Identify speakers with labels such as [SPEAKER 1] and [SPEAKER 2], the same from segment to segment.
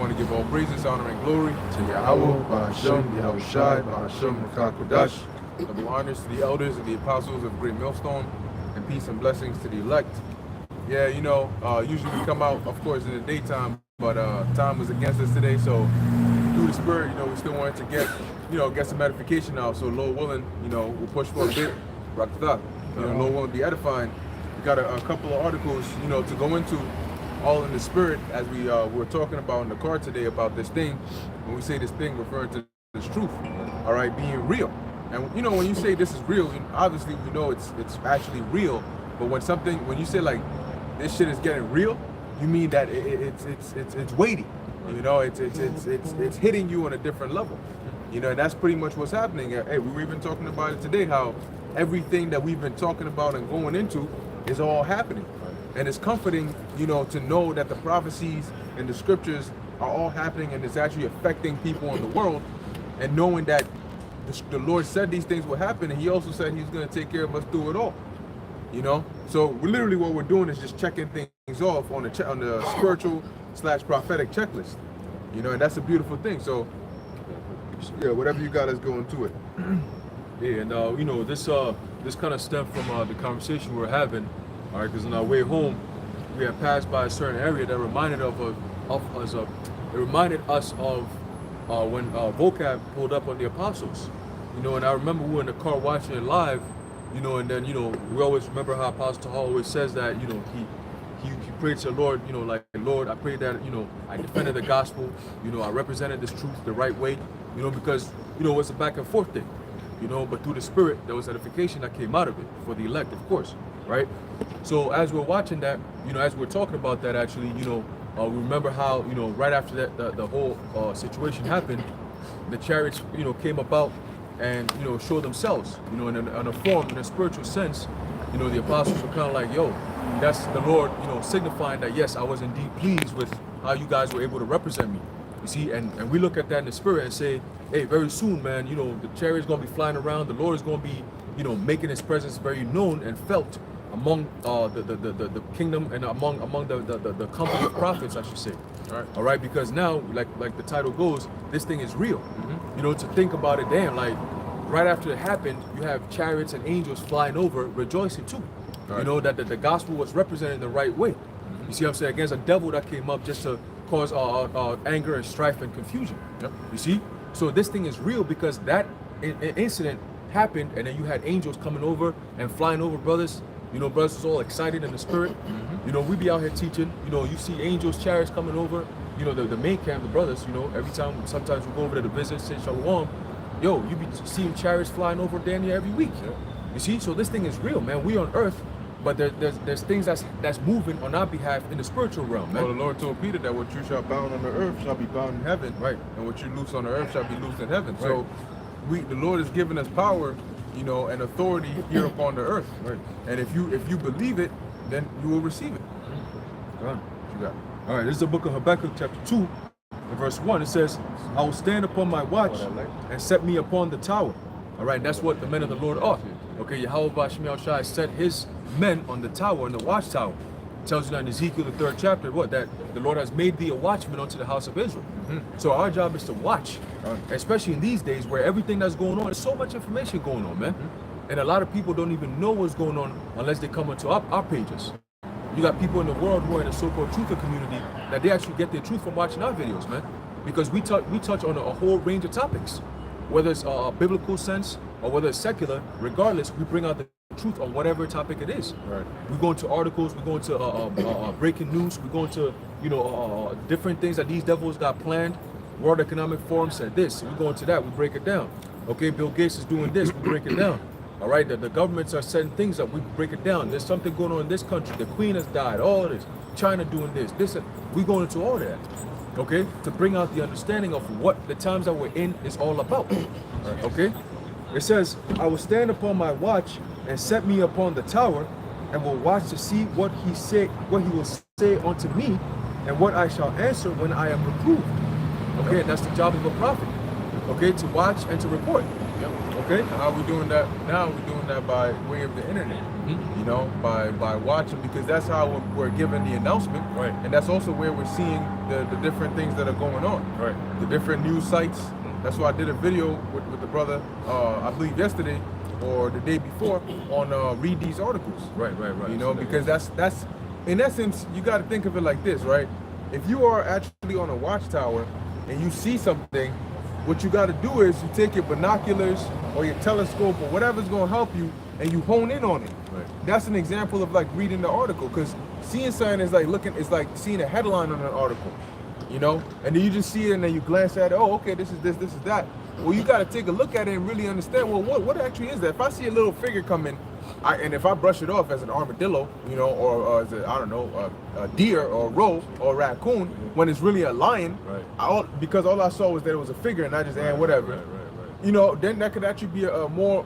[SPEAKER 1] want to give all praises, honor, and glory to Yahweh, Bahashem, Yahushai, Bahashem, Kodash. Double honors to the elders and the apostles of Great Millstone, and peace and blessings to the elect. Yeah, you know, usually we come out, of course, in the daytime, but time was against us today, so through the spirit, you know, we still wanted to get some edification out. So Lord willing, you know, we'll push for a bit. Rakta, you know, Lord willing, be edifying. We got a couple of articles, you know, to go into, all in the spirit, as we were talking about in the car today about this thing. When we say this thing, referring to this truth, all right, being real. And you know, when you say this is real, obviously we know it's actually real. But when you say like this shit is getting real, you mean that it's weighty. You know, it's hitting you on a different level. You know, and that's pretty much what's happening. Hey, we were even talking about it today, how everything that we've been talking about and going into is all happening. And it's comforting, you know, to know that the prophecies and the scriptures are all happening and it's actually affecting people in the world, and knowing that the Lord said these things will happen, and he also said he's going to take care of us through it all. You know, so literally what we're doing is just checking things off on the spiritual / prophetic checklist. You know, and that's a beautiful thing. So yeah, whatever you got, let's go into it.
[SPEAKER 2] Yeah, and you know, this kind of stemmed from the conversation we were having. All right, because on our way home, we had passed by a certain area that reminded us of when Vocab pulled up on the apostles. You know, and I remember we were in the car watching it live. You know, and then, you know, we always remember how Apostle Hall always says that, you know, he prayed to the Lord, you know, like, Lord, I pray that, you know, I defended the gospel, you know, I represented this truth the right way, you know, because, you know, it's a back and forth thing, you know, but through the spirit, there was edification that came out of it for the elect, of course, right? So as we're watching that, you know, as we're talking about that, actually, you know, we remember how, you know, right after that, the whole situation happened, the chariots, you know, came about and, you know, show themselves, you know, in a form, in a spiritual sense. You know, the apostles were kind of like, yo, that's the Lord, you know, signifying that, yes, I was indeed pleased with how you guys were able to represent me. You see, and we look at that in the spirit and say, hey, very soon, man, you know, the chariot's going to be flying around. The Lord is going to be, you know, making his presence very known and felt among the kingdom and among the company of prophets, I should say. All right, because now, like the title goes, this thing is real. You know, to think about it, damn, like right after it happened, you have chariots and angels flying over, rejoicing too. You know, that the gospel was represented the right way. You see what I'm saying? Against a devil that came up just to cause anger and strife and confusion. You see? So this thing is real because that incident happened, and then you had angels coming over and flying over, brothers. You know, brothers was all excited in the spirit. You know, we be out here teaching. You know, you see angels, chariots coming over. You know, the main camp, the brothers, you know, every time, sometimes we go over to the visit, say Shalom. Yo, you be seeing chariots flying over damn near every week. You see? So this thing is real, man. We on earth, but there's things that's moving on our behalf in the spiritual realm, man.
[SPEAKER 1] Well, the Lord told Peter that what you shall bound on the earth shall be bound in heaven. Right. And what you loose on the earth shall be loosed in heaven. Right. So the Lord has given us power, you know, and authority here upon the earth. Right. And if you believe it, then you will receive it.
[SPEAKER 2] What you got? All right, this is the book of Habakkuk, chapter 2, and verse 1. It says, I will stand upon my watch and set me upon the tower. All right, that's what the men of the Lord are. Okay, Yahweh Bashmiel Shai set his men on the tower, on the watchtower. It tells you that in Ezekiel, the 3rd chapter, that the Lord has made thee a watchman unto the house of Israel. So our job is to watch, especially in these days where everything that's going on, there's so much information going on, man. And a lot of people don't even know what's going on unless they come into our pages. You got people in the world who are in the so-called truther community that they actually get their truth from watching our videos, man. Because we touch on a whole range of topics, whether it's a biblical sense or whether it's secular. Regardless, we bring out the truth on whatever topic it is. Right. We go into articles, we go into breaking news, we go into, you know, different things that these devils got planned. World Economic Forum said this, we go into that, we break it down. Okay, Bill Gates is doing this, we break it down. All right, the governments are setting things up, we break it down. There's something going on in this country, the Queen has died, all of this, China doing this, we go into all that, okay, to bring out the understanding of what the times that we're in is all about, okay? It says, I will stand upon my watch and set me upon the tower, and will watch to see what he will say unto me, and what I shall answer when I am reproved. Okay, and that's the job of a prophet, okay, to watch and to report. Okay.
[SPEAKER 1] And how we doing that now? We're doing that by way of the internet.
[SPEAKER 2] Mhm.
[SPEAKER 1] You know, by watching, because that's how we're given the announcement.
[SPEAKER 2] Right.
[SPEAKER 1] And that's also where we're seeing the different things that are going on.
[SPEAKER 2] Right.
[SPEAKER 1] The different news sites. That's why I did a video with the brother, I believe yesterday or the day before, on read these articles.
[SPEAKER 2] Right.
[SPEAKER 1] You know, because that's in essence, you got to think of it like this, right? If you are actually on a watchtower and you see something, what you got to do is you take your binoculars or your telescope or whatever's going to help you, and you hone in on it.
[SPEAKER 2] Right.
[SPEAKER 1] That's an example of like reading the article, because seeing something is like it's like seeing a headline on an article, you know, and then you just see it and then you glance at it. Oh, okay, this is this is that. Well, you got to take a look at it and really understand. Well, what actually is that? If I see a little figure come in, and if I brush it off as an armadillo, you know, or as a, I don't know, a deer or a roe or a raccoon, when it's really a lion,
[SPEAKER 2] Right.
[SPEAKER 1] because all I saw was that it was a figure, and I just whatever.
[SPEAKER 2] Right.
[SPEAKER 1] You know, then that could actually be a more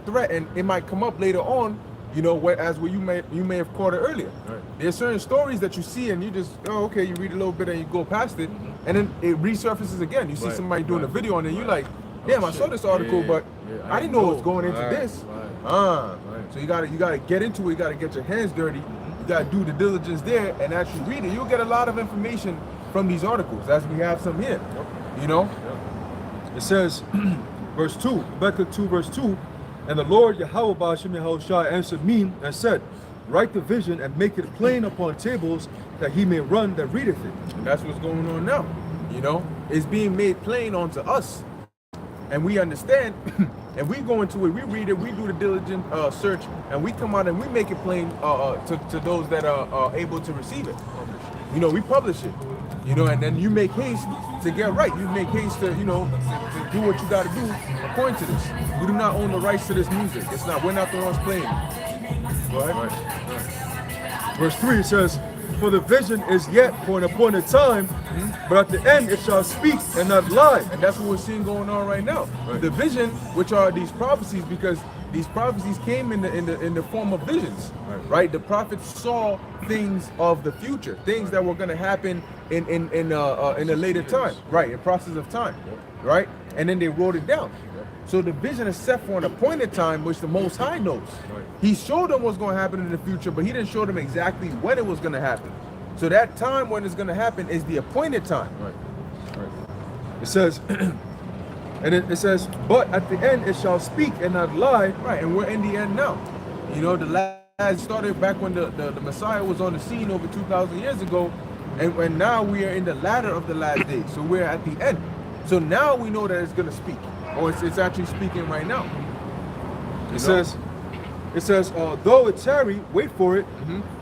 [SPEAKER 1] threat, and it might come up later on. You know, where you may have caught it earlier.
[SPEAKER 2] Right.
[SPEAKER 1] There's certain stories that you see and you just, oh, okay, you read a little bit and you go past it, and then it resurfaces again. You see
[SPEAKER 2] Right,
[SPEAKER 1] somebody doing a
[SPEAKER 2] right,
[SPEAKER 1] video, and then you're
[SPEAKER 2] right.
[SPEAKER 1] like, damn, I saw
[SPEAKER 2] shit.
[SPEAKER 1] this article,
[SPEAKER 2] Yeah,
[SPEAKER 1] but
[SPEAKER 2] yeah,
[SPEAKER 1] I didn't know it was going into
[SPEAKER 2] Right,
[SPEAKER 1] this.
[SPEAKER 2] right.
[SPEAKER 1] So you gotta get into it. You gotta get your hands dirty. You gotta do the diligence there and actually read it. You'll get a lot of information from these articles, as we have some here. You know.
[SPEAKER 2] It says, verse 2, Habakkuk 2, verse 2, and the Lord Yahweh Ba'ashem Yahushua answered me and said, write the vision and make it plain upon tables, that he may run that readeth it.
[SPEAKER 1] And that's what's going on now. You know, it's being made plain unto us, and we understand, and we go into it, we read it, we do the diligent search, and we come out and we make it plain to those that are able to receive it. You know, we publish it. You know, and then you make haste to get right. You make haste to, you know, to do what you got to do according to this. We do not own the rights to this music. It's not. We're not the ones playing it. Go ahead.
[SPEAKER 2] Right. Verse 3 it says, for the vision is yet for an appointed time, but at the end it shall speak and not lie.
[SPEAKER 1] And that's what we're seeing going on right now.
[SPEAKER 2] Right.
[SPEAKER 1] The vision, which are these prophecies, because these prophecies came in the form of visions, right? The prophets saw things of the future, things that were going to happen in a later time, right? In process of time, right? And then they wrote it down. So the vision is set for an appointed time, which the Most High knows.
[SPEAKER 2] Right.
[SPEAKER 1] He showed them what's going to happen in the future, but he didn't show them exactly when it was going to happen. So that time when it's going to happen is the appointed time.
[SPEAKER 2] Right. It says, and it says, but at the end it shall speak and not lie.
[SPEAKER 1] Right, and we're in the end now. You know, the last started back when the Messiah was on the scene over 2,000 years ago, and now we are in the latter of the last days. So we're at the end. So now we know that it's going to speak, or it's actually speaking right now.
[SPEAKER 2] It says, though it tarry, wait for it,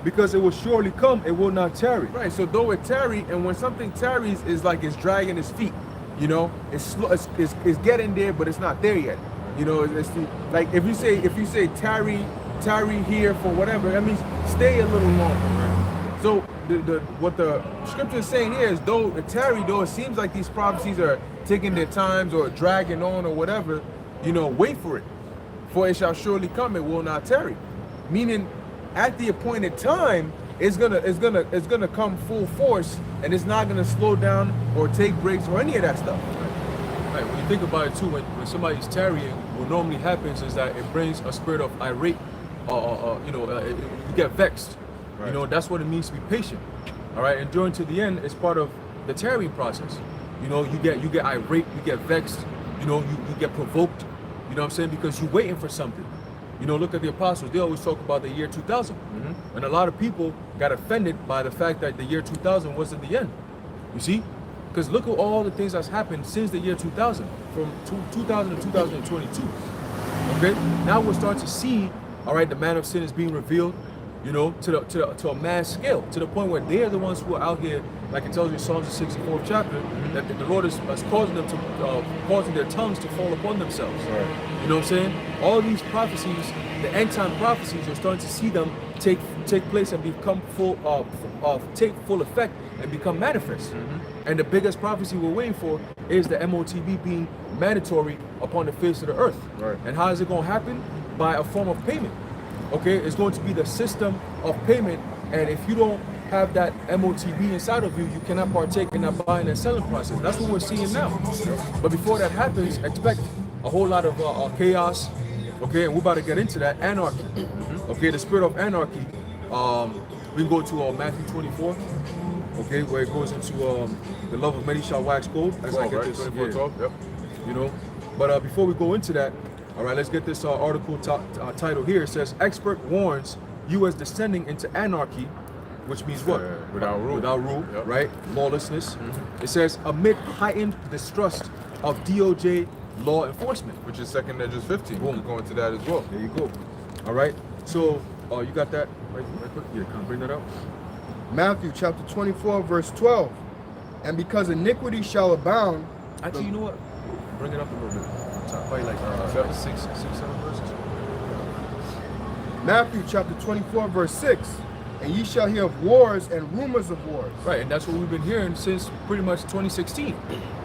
[SPEAKER 2] because it will surely come, it will not tarry.
[SPEAKER 1] Right, so though it tarry, and when something tarries, is like it's dragging its feet. You know, it's slow, it's getting there, but it's not there yet. You know, like if you say tarry here for whatever, that means stay a little longer. So what the scripture is saying here is, though it tarry, though it seems like these prophecies are taking their times or dragging on or whatever, you know, wait for it, for it shall surely come, it will not tarry. Meaning, at the appointed time, it's gonna come full force, and it's not gonna slow down or take breaks or any of that stuff.
[SPEAKER 2] Right. When you think about it too, when somebody's tarrying, what normally happens is that it brings a spirit of irate, you get vexed.
[SPEAKER 1] Right.
[SPEAKER 2] You know, that's what it means to be patient. All right, enduring to the end is part of the tarrying process. You know, you get irate, you get vexed. You know, you get provoked. You know what I'm saying? Because you're waiting for something. You know, look at the apostles. They always talk about the year 2000. And a lot of people got offended by the fact that the year 2000 wasn't the end. You see? Because look at all the things that's happened since the year 2000, from 2000 to 2022. Okay? Now we're starting to see, all right, the man of sin is being revealed, you know, to a mass scale, to the point where they're the ones who are out here, like it tells you in Psalms the 64th chapter, that the Lord is causing them to, causing their tongues to fall upon themselves.
[SPEAKER 1] Right.
[SPEAKER 2] You know what I'm saying? All these prophecies, the end time prophecies, you're starting to see them take place and become take full effect and become manifest. And the biggest prophecy we're waiting for is the MOTB being mandatory upon the face of the earth.
[SPEAKER 1] Right.
[SPEAKER 2] And how is it going to happen? By a form of payment. Okay, it's going to be the system of payment, and if you don't have that MOTB inside of you, you cannot partake in that buying and selling process. That's what we're seeing now. But before that happens, expect a whole lot of chaos. Okay, and we're about to get into that anarchy. Okay, the spirit of anarchy. We can go to Matthew 24. Okay, where it goes into the love of many shall wax cold. As I get
[SPEAKER 1] right?
[SPEAKER 2] this,
[SPEAKER 1] 24,
[SPEAKER 2] yeah,
[SPEAKER 1] 12, yep.
[SPEAKER 2] you know. But before we go into that, all right, let's get this article title here. It says, "Expert warns U.S. descending into anarchy," which means what?
[SPEAKER 1] Without rule.
[SPEAKER 2] Without rule,
[SPEAKER 1] Yep.
[SPEAKER 2] right? Lawlessness. It says, amid heightened distrust of DOJ law enforcement.
[SPEAKER 1] Which is second Edges 15.
[SPEAKER 2] Boom.
[SPEAKER 1] We'll go into that as well.
[SPEAKER 2] There you go. All right. So, you got that right quick? Yeah, can I bring that up?
[SPEAKER 3] Matthew chapter 24, verse 12. And because iniquity shall abound,
[SPEAKER 2] Actually, you know what? Bring it up a little bit. Probably like six, 7 verses.
[SPEAKER 3] Matthew chapter 24, verse 6. And ye shall hear of wars and rumors of wars.
[SPEAKER 2] Right, and that's what we've been hearing since pretty much 2016,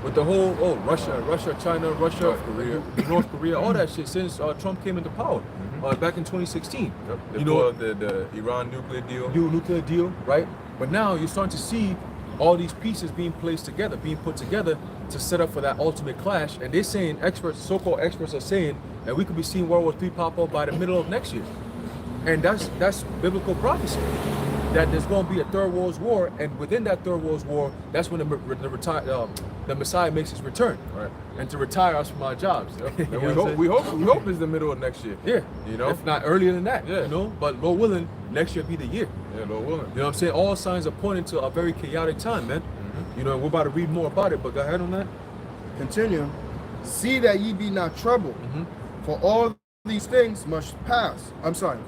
[SPEAKER 2] with the whole Russia, China, North Korea, all that shit since Trump came into power back in 2016.
[SPEAKER 1] Yep.
[SPEAKER 2] You know,
[SPEAKER 1] the Iran nuclear deal.
[SPEAKER 2] new nuclear deal, right? But now you're starting to see all these pieces being placed together, being put together to set up for that ultimate clash. And they're saying, so-called experts are saying that we could be seeing World War III pop up by the middle of next year. And that's biblical prophecy, that there's going to be a third world war, and within that third world war, that's when the Messiah makes his return,
[SPEAKER 1] Right.
[SPEAKER 2] and to retire us from our jobs.
[SPEAKER 1] And
[SPEAKER 2] You know
[SPEAKER 1] we
[SPEAKER 2] what
[SPEAKER 1] hope
[SPEAKER 2] I'm
[SPEAKER 1] we hope it's the middle of next year.
[SPEAKER 2] saying? Yeah,
[SPEAKER 1] You know?
[SPEAKER 2] if not earlier than that.
[SPEAKER 1] Yeah.
[SPEAKER 2] You know, but Lord willing, next year be the year.
[SPEAKER 1] Yeah, Lord willing.
[SPEAKER 2] You know what I'm saying? All signs are pointing to a very chaotic time, man. You know, and we're about to read more about it, but go ahead on that.
[SPEAKER 3] Continue. See that ye be not troubled, for all these things must pass.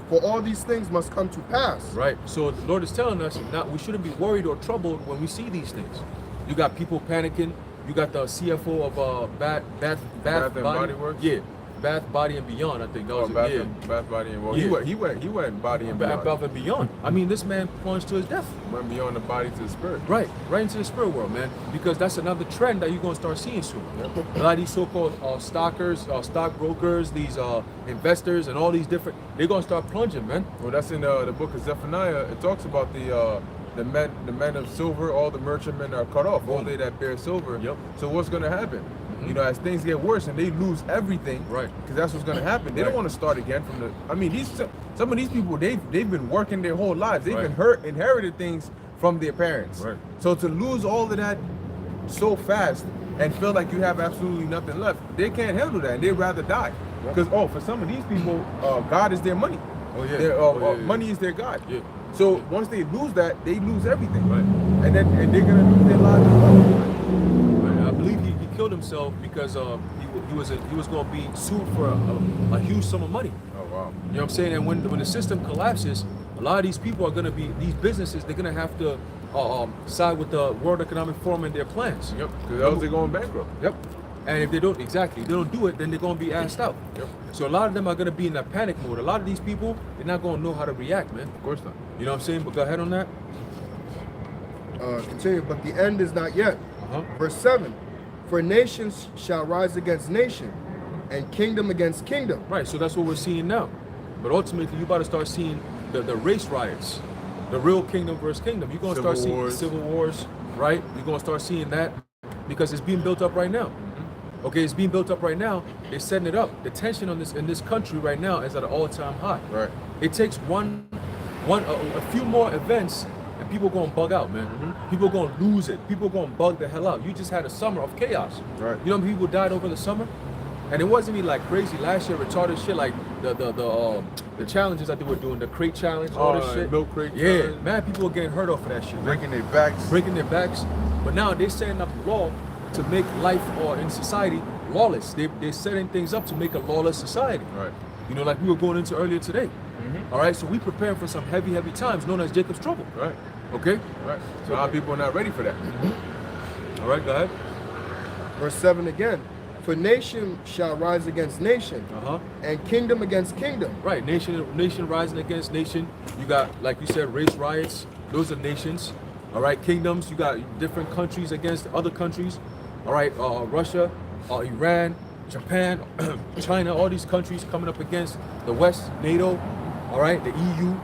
[SPEAKER 3] For all these things must come to pass.
[SPEAKER 2] Right. So the Lord is telling us that we shouldn't be worried or troubled when we see these things. You got people panicking. You got the CFO of Bath
[SPEAKER 1] and Body Works?
[SPEAKER 2] Yeah, Bath, Body and Beyond. I think that was
[SPEAKER 1] Bath,
[SPEAKER 2] it. Yeah.
[SPEAKER 1] Bath Body and well,
[SPEAKER 2] Yeah.
[SPEAKER 1] he went body and beyond.
[SPEAKER 2] Bath and Beyond. I mean, this man plunged to his death.
[SPEAKER 1] Went beyond the body to the spirit.
[SPEAKER 2] Right into the spirit world, man. Because that's another trend that you're gonna start seeing soon.
[SPEAKER 1] Yep.
[SPEAKER 2] A lot of these so-called stockbrokers, these investors, and all these different, they're gonna start plunging, man.
[SPEAKER 1] Well, that's in the book of Zephaniah. It talks about the men of silver. All the merchantmen are cut off. All they that bear silver.
[SPEAKER 2] Yep.
[SPEAKER 1] So what's going to happen? You know, as things get worse and they lose everything.
[SPEAKER 2] Right.
[SPEAKER 1] Because that's what's going to happen. They
[SPEAKER 2] Right.
[SPEAKER 1] don't want to start again from the. I mean, some of these people they've been working their whole lives. They've
[SPEAKER 2] Right.
[SPEAKER 1] inherited things from their parents.
[SPEAKER 2] Right.
[SPEAKER 1] So to lose all of that so fast and feel like you have absolutely nothing left, they can't handle that. And they'd rather die. Because for some of these people, God is their money.
[SPEAKER 2] Oh, yeah.
[SPEAKER 1] Their, money is their God.
[SPEAKER 2] Yeah.
[SPEAKER 1] So once they lose that, they lose everything.
[SPEAKER 2] Right.
[SPEAKER 1] And they're gonna lose their lives as well.
[SPEAKER 2] Right. I believe he killed himself because he was going to be sued for a huge sum of money.
[SPEAKER 1] Oh wow.
[SPEAKER 2] You know what I'm saying? And when the system collapses, a lot of these people are going to be, these businesses, they're going to have to side with the World Economic Forum and their plans.
[SPEAKER 1] Yep. Because else they're going bankrupt.
[SPEAKER 2] Yep. And if they don't do it, then they're going to be asked out.
[SPEAKER 1] Yep.
[SPEAKER 2] So a lot of them are going to be in that panic mode. A lot of these people, they're not going to know how to react, man.
[SPEAKER 1] Of course not.
[SPEAKER 2] You know what I'm saying? But go ahead on that.
[SPEAKER 3] Continue. But the end is not yet. Verse 7. For nations shall rise against nation, and kingdom against kingdom.
[SPEAKER 2] Right, so that's what we're seeing now. But ultimately, you about to start seeing the race riots, the real kingdom versus kingdom. You're going to start seeing the civil wars, right? You're going to start seeing that because it's being built up right now. Okay, it's being built up right now. They're setting it up. The tension on in this country right now is at an all-time high.
[SPEAKER 1] Right.
[SPEAKER 2] It takes a few more events and people going to bug out, man. People going to lose it. People going to bug the hell out. You just had a summer of chaos.
[SPEAKER 1] Right.
[SPEAKER 2] You know how many people died over the summer? And it wasn't even like crazy last year, retarded shit like the challenges that they were doing, the crate challenge, all this shit.
[SPEAKER 1] Milk crate
[SPEAKER 2] Yeah,
[SPEAKER 1] challenge.
[SPEAKER 2] man, people were getting hurt off of that shit.
[SPEAKER 1] Breaking their backs.
[SPEAKER 2] Breaking their backs. But now they're setting up a law to make life in society lawless. They're setting things up to make a lawless society.
[SPEAKER 1] Right.
[SPEAKER 2] You know, like we were going into earlier today. All right, so we preparing for some heavy times known as Jacob's trouble.
[SPEAKER 1] Right.
[SPEAKER 2] Okay?
[SPEAKER 1] Right. So a lot of people are not ready for that.
[SPEAKER 2] All right, go ahead.
[SPEAKER 3] Verse 7 again. For nation shall rise against nation, and kingdom against kingdom.
[SPEAKER 2] Right, nation rising against nation. You got, like you said, race riots. Those are nations. All right, kingdoms. You got different countries against other countries. All right, Russia, Iran, Japan, China, all these countries coming up against the West, NATO. All right, the EU.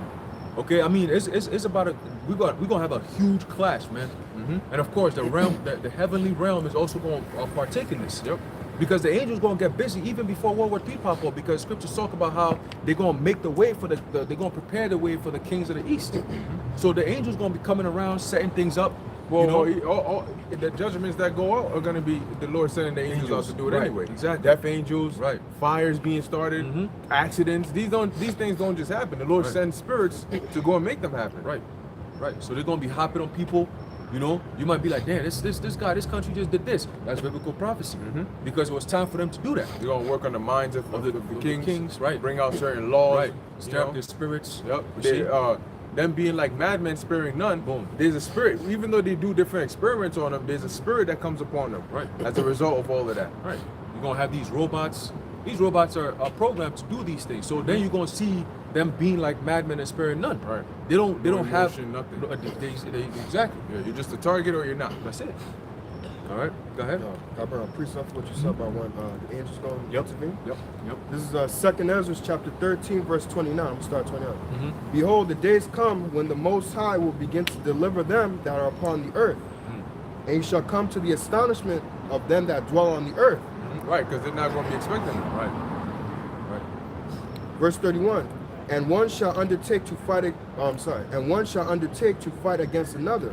[SPEAKER 2] Okay, I mean, it's about we're gonna have a huge clash, man. And of course, the realm, the heavenly realm, is also going to partake in this.
[SPEAKER 1] Yep.
[SPEAKER 2] Because the angels gonna get busy even before World War III pop up. Because scriptures talk about how they're gonna make the way for they're gonna prepare the way for the kings of the east. So the angels gonna be coming around, setting things up.
[SPEAKER 1] Well,
[SPEAKER 2] You know,
[SPEAKER 1] all the judgments that go out are going to be the Lord sending the angels out to do it
[SPEAKER 2] right,
[SPEAKER 1] anyway.
[SPEAKER 2] exactly.
[SPEAKER 1] Death angels,
[SPEAKER 2] Right.
[SPEAKER 1] fires being started,
[SPEAKER 2] Mhm.
[SPEAKER 1] accidents. These things don't just happen. The Lord
[SPEAKER 2] Right.
[SPEAKER 1] sends spirits to go and make them happen.
[SPEAKER 2] Right, right. So they're gonna be hopping on people. You know, you might be like, damn, this guy, this country just did this. That's biblical prophecy.
[SPEAKER 1] Mhm.
[SPEAKER 2] Because it was time for them to do that.
[SPEAKER 1] They're going to work on the minds of the kings,
[SPEAKER 2] right.
[SPEAKER 1] bring out certain laws.
[SPEAKER 2] Right.
[SPEAKER 1] you
[SPEAKER 2] Stir up
[SPEAKER 1] know.
[SPEAKER 2] their spirits.
[SPEAKER 1] Yep.
[SPEAKER 2] You see?
[SPEAKER 1] Them being like madmen sparing none.
[SPEAKER 2] Boom.
[SPEAKER 1] There's a spirit. Even though they do different experiments on them, there's a spirit that comes upon them.
[SPEAKER 2] Right.
[SPEAKER 1] As a result of all of that.
[SPEAKER 2] Right. You're gonna have these robots. These robots are programmed to do these things. So then you're gonna see them being like madmen and sparing none.
[SPEAKER 1] Right.
[SPEAKER 2] They don't
[SPEAKER 1] No
[SPEAKER 2] have
[SPEAKER 1] emotion, nothing.
[SPEAKER 2] exactly.
[SPEAKER 1] Yeah, you're just a target or you're not.
[SPEAKER 2] That's it. All right. Go ahead.
[SPEAKER 3] I bring a precept for what you said about when the angels go and intervene.
[SPEAKER 2] Yep. Yep.
[SPEAKER 3] This is 2nd Ezra chapter 13, verse 29. I'm going to start 29.
[SPEAKER 2] Mm-hmm.
[SPEAKER 3] Behold, the days come when the Most High will begin to deliver them that are upon the earth. And he shall come to the astonishment of them that dwell on the earth.
[SPEAKER 1] Right, because they're not going to be expecting it.
[SPEAKER 2] Right. Right.
[SPEAKER 3] Verse 31. And one shall undertake to fight. And one shall undertake to fight against another.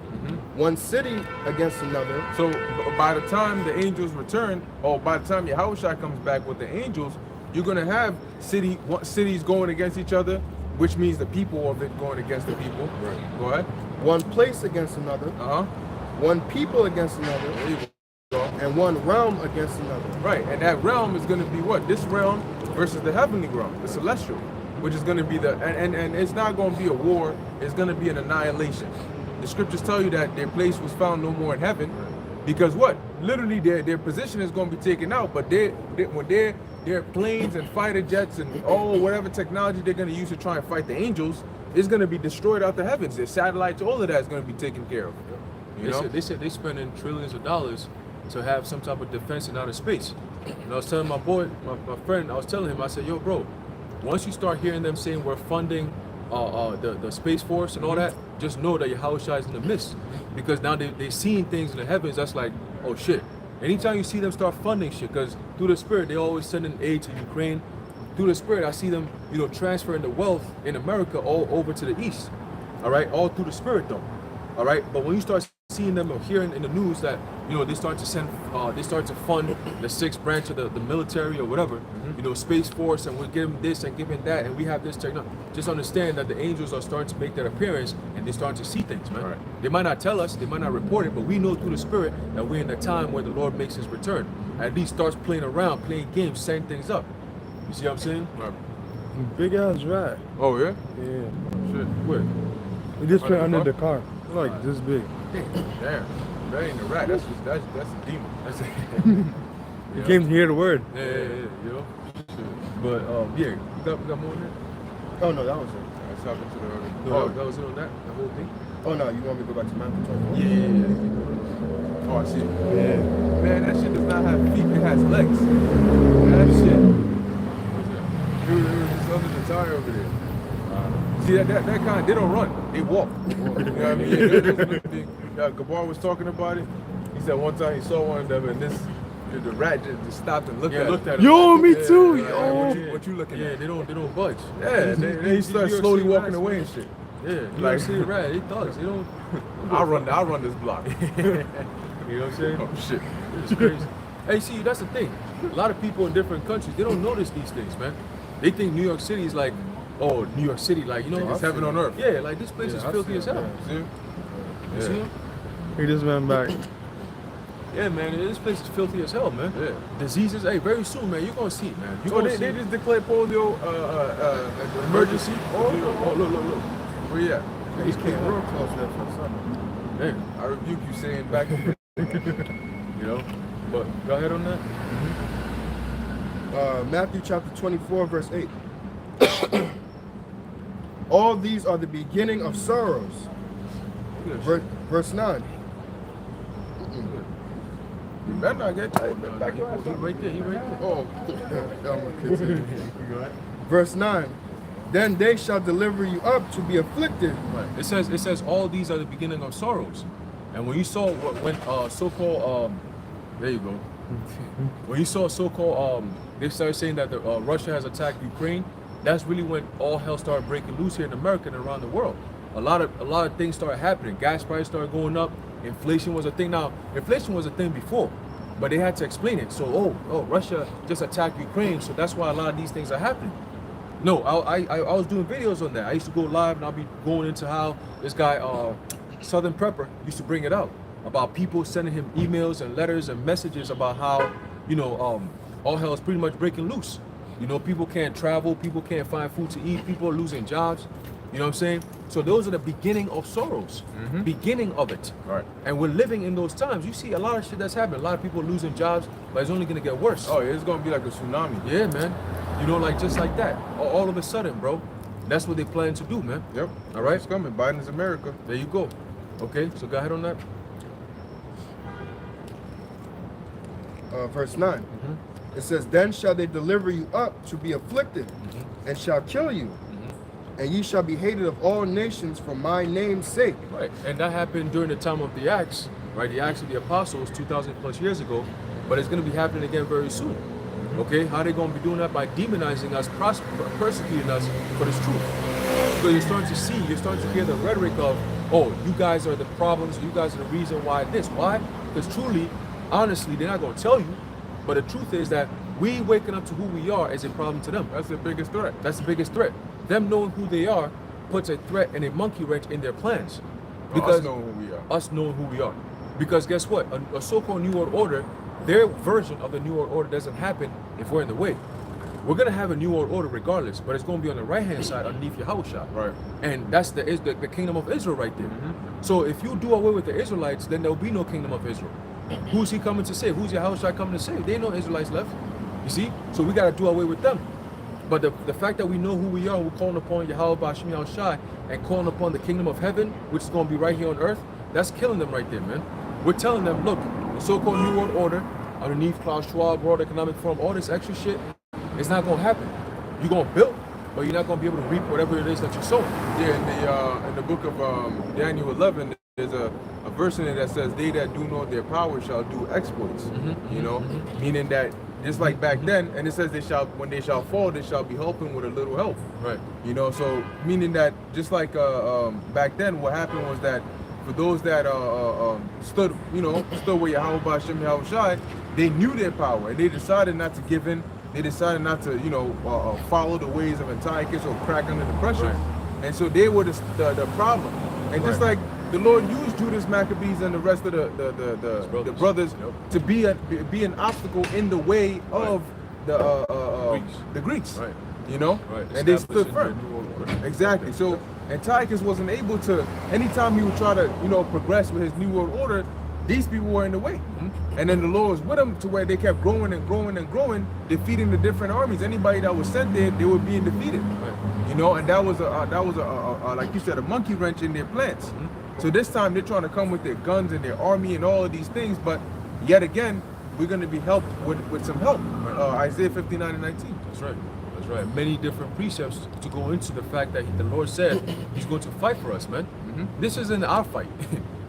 [SPEAKER 3] One city against another.
[SPEAKER 1] So by the time the angels return, or by the time Yahushua comes back with the angels, you're going to have cities going against each other, which means the people of it going against the people.
[SPEAKER 2] Right.
[SPEAKER 1] Go ahead.
[SPEAKER 3] One place against another.
[SPEAKER 1] Uh-huh.
[SPEAKER 3] One people against another.
[SPEAKER 1] There you go.
[SPEAKER 3] And one realm against another.
[SPEAKER 1] Right, and that realm is going to be what? This realm versus the heavenly realm, the celestial, which is going to be and it's not going to be a war. It's going to be an annihilation. The scriptures tell you that their place was found no more in heaven, because what? Literally, their position is going to be taken out. But when their planes and fighter jets and whatever technology they're going to use to try and fight the angels is going to be destroyed out the heavens. Their satellites, all of that is going to be taken care of. You know?
[SPEAKER 2] They said they spending trillions of dollars to have some type of defense in outer space. And I was telling my friend, I was telling him, I said, yo, bro, once you start hearing them saying we're funding the Space Force and all that, just know that Yahushua is in the midst. Because now they're seeing things in the heavens that's like, oh shit. Anytime you see them start funding shit, because through the Spirit, they're always sending aid to Ukraine. Through the Spirit, I see them, transferring the wealth in America all over to the East. All right, all through the Spirit though. All right, but when you start seeing them or hearing in the news that they start to fund the 6th branch of the military or whatever, Space Force, and we're giving this and giving that, and we have this technology. Just understand that the angels are starting to make that appearance, and they're starting to see things, man.
[SPEAKER 1] Right.
[SPEAKER 2] They might not tell us, they might not report it, but we know through the Spirit that we're in the time where the Lord makes His return. At least starts playing around, playing games, setting things up. You see what I'm saying?
[SPEAKER 1] Right.
[SPEAKER 4] Big ass rat.
[SPEAKER 1] Oh yeah.
[SPEAKER 4] Yeah.
[SPEAKER 1] Shit.
[SPEAKER 2] Where?
[SPEAKER 4] We just put
[SPEAKER 1] Under
[SPEAKER 4] under
[SPEAKER 1] the
[SPEAKER 4] the car. It's like this big.
[SPEAKER 1] Damn. That ain't a rat. That's a demon.
[SPEAKER 2] That's it.
[SPEAKER 4] You came to hear the word.
[SPEAKER 2] Yeah. Shit. But yeah, we got more in there.
[SPEAKER 3] Oh, no, that was it.
[SPEAKER 1] Let's hop into the.
[SPEAKER 2] No, that was it on that, the whole thing.
[SPEAKER 3] Oh, no, you want me to go back to Matthew 24?
[SPEAKER 2] Yeah.
[SPEAKER 1] Oh, I see.
[SPEAKER 4] Yeah.
[SPEAKER 1] Man, that shit does not have feet. It has legs. That shit. Dude, it's under the tire over there. See that kind, they don't run, they walk. You know what I mean? Gabar was talking about it. He said one time he saw one of them, and the rat just stopped and looked at him.
[SPEAKER 4] Yo, me too.
[SPEAKER 1] Like,
[SPEAKER 4] Yo.
[SPEAKER 1] what you looking
[SPEAKER 2] Yeah,
[SPEAKER 1] at?
[SPEAKER 2] they don't budge.
[SPEAKER 1] Yeah, they
[SPEAKER 2] You
[SPEAKER 1] start
[SPEAKER 2] ever
[SPEAKER 1] slowly
[SPEAKER 2] see
[SPEAKER 1] walking
[SPEAKER 2] rats,
[SPEAKER 1] away
[SPEAKER 2] man?
[SPEAKER 1] and shit.
[SPEAKER 2] Yeah, you
[SPEAKER 1] Like-
[SPEAKER 2] like see a rat, they thugs. They don't.
[SPEAKER 1] I'll run this block.
[SPEAKER 2] You know what I'm saying?
[SPEAKER 1] Oh shit.
[SPEAKER 2] It's crazy. Hey, see, that's the thing. A lot of people in different countries, they don't notice these things, man. They think New York City is like, oh, New York City, like,
[SPEAKER 1] It's heaven on earth.
[SPEAKER 2] Yeah, like this place is filthy as hell.
[SPEAKER 1] See?
[SPEAKER 2] You
[SPEAKER 1] Yeah.
[SPEAKER 2] see him?
[SPEAKER 4] He just went back.
[SPEAKER 2] Yeah, man, this place is filthy as hell, man.
[SPEAKER 1] Yeah.
[SPEAKER 2] Diseases, hey, very soon, man, you're gonna see it, man. You're
[SPEAKER 1] So
[SPEAKER 2] gonna
[SPEAKER 1] they
[SPEAKER 2] see it.
[SPEAKER 1] just declared polio emergency.
[SPEAKER 2] Oh, look.
[SPEAKER 1] Where you at?
[SPEAKER 3] He came real close there for a second.
[SPEAKER 2] Damn,
[SPEAKER 1] I rebuke you saying back.
[SPEAKER 2] you know? But go ahead on that.
[SPEAKER 3] Matthew chapter 24, verse 8. All these are the beginning of sorrows. Verse 9.
[SPEAKER 1] You better not get tight. Back your ass
[SPEAKER 2] He
[SPEAKER 1] up.
[SPEAKER 2] right there, he right there.
[SPEAKER 3] Oh, I'm gonna continue. Verse 9. Then they shall deliver you up to be afflicted.
[SPEAKER 2] Right. It says all these are the beginning of sorrows. And when you saw when so-called there you go. When you saw so-called, they started saying that Russia has attacked Ukraine. That's really when all hell started breaking loose here in America and around the world. A lot of things started happening. Gas prices started going up. Inflation was a thing. Now, inflation was a thing before, but they had to explain it. So, Russia just attacked Ukraine, so that's why a lot of these things are happening. No, I was doing videos on that. I used to go live and I'll be going into how this guy, Southern Prepper, used to bring it out about people sending him emails and letters and messages about how, all hell is pretty much breaking loose. People can't travel, people can't find food to eat, people are losing jobs. You know what I'm saying? So those are the beginning of sorrows, beginning of it.
[SPEAKER 1] Right.
[SPEAKER 2] And we're living in those times. You see a lot of shit that's happening. A lot of people losing jobs, but it's only gonna get worse.
[SPEAKER 1] Oh, yeah, it's gonna be like a tsunami.
[SPEAKER 2] Yeah, man. Just like that. All of a sudden, bro. That's what they plan to do, man.
[SPEAKER 1] Yep.
[SPEAKER 2] All right.
[SPEAKER 1] It's coming. Biden's America.
[SPEAKER 2] There you go. Okay, so go ahead on that.
[SPEAKER 3] Verse 9. It says, Then shall they deliver you up to be afflicted, and shall kill you, and ye shall be hated of all nations for my name's sake.
[SPEAKER 2] Right, and that happened during the time of the Acts, right? The Acts of the Apostles 2,000 plus years ago, but it's going to be happening again very soon. Okay, how they going to be doing that? By demonizing us, persecuting us for this truth. So you're starting to hear the rhetoric of, you guys are the problems, you guys are the reason why this. Why? Because truly, honestly, they're not going to tell you, but the truth is that we waking up to who we are is a problem to them.
[SPEAKER 1] That's the biggest threat.
[SPEAKER 2] That's the biggest threat. Them knowing who they are puts a threat and a monkey wrench in their plans.
[SPEAKER 1] Us knowing who we are.
[SPEAKER 2] Us knowing who we are. Because guess what? A so-called New World Order, their version of the New World Order doesn't happen if we're in the way. We're going to have a New World Order regardless, but it's going to be on the right-hand side underneath Yahushua.
[SPEAKER 1] Right.
[SPEAKER 2] And that's the kingdom of Israel right there. So if you do away with the Israelites, then there'll be no kingdom of Israel. Who's he coming to save? Who's Yahushua coming to save? There ain't no Israelites left. You see? So we got to do away with them. But the fact that we know who we are, we're calling upon Yahweh Bashim Yahushai and calling upon the kingdom of heaven, which is going to be right here on earth, that's killing them right there, man. We're telling them, look, the so-called New World Order, underneath Klaus Schwab, World Economic Forum, all this extra shit, it's not going to happen. You're going to build, but you're not going to be able to reap whatever it is that you're sowing.
[SPEAKER 1] Yeah, in the book of Daniel 11, there's a verse in it that says, they that do know their power shall do exploits. Meaning that just like back then, and it says when they shall fall, they shall be helping with a little help.
[SPEAKER 2] Right.
[SPEAKER 1] So meaning that just like back then, what happened was that for those that stood with Yahweh B'Hashem Yahushai, they knew their power and they decided not to give in. They decided not to, follow the ways of Antiochus or crack under the pressure.
[SPEAKER 2] Right.
[SPEAKER 1] And so they were the problem. And just like the Lord used Judas Maccabees and the rest of the brothers to be an obstacle in the way of the Greeks.
[SPEAKER 2] Right.
[SPEAKER 1] Right. And they stood firm. Exactly. So Antiochus wasn't able to. Anytime he would try to progress with his New World Order, these people were in the way. And then the Lord was with them to where they kept growing and growing and growing, defeating the different armies. Anybody that was sent there, they were being defeated. Right. And that was a like you said, a monkey wrench in their plans. So this time they're trying to come with their guns and their army and all of these things, but yet again, we're going to be helped with some help. Isaiah 59 and 19.
[SPEAKER 2] That's right. That's right. Many different precepts to go into the fact that the Lord said He's going to fight for us, man. This isn't our fight.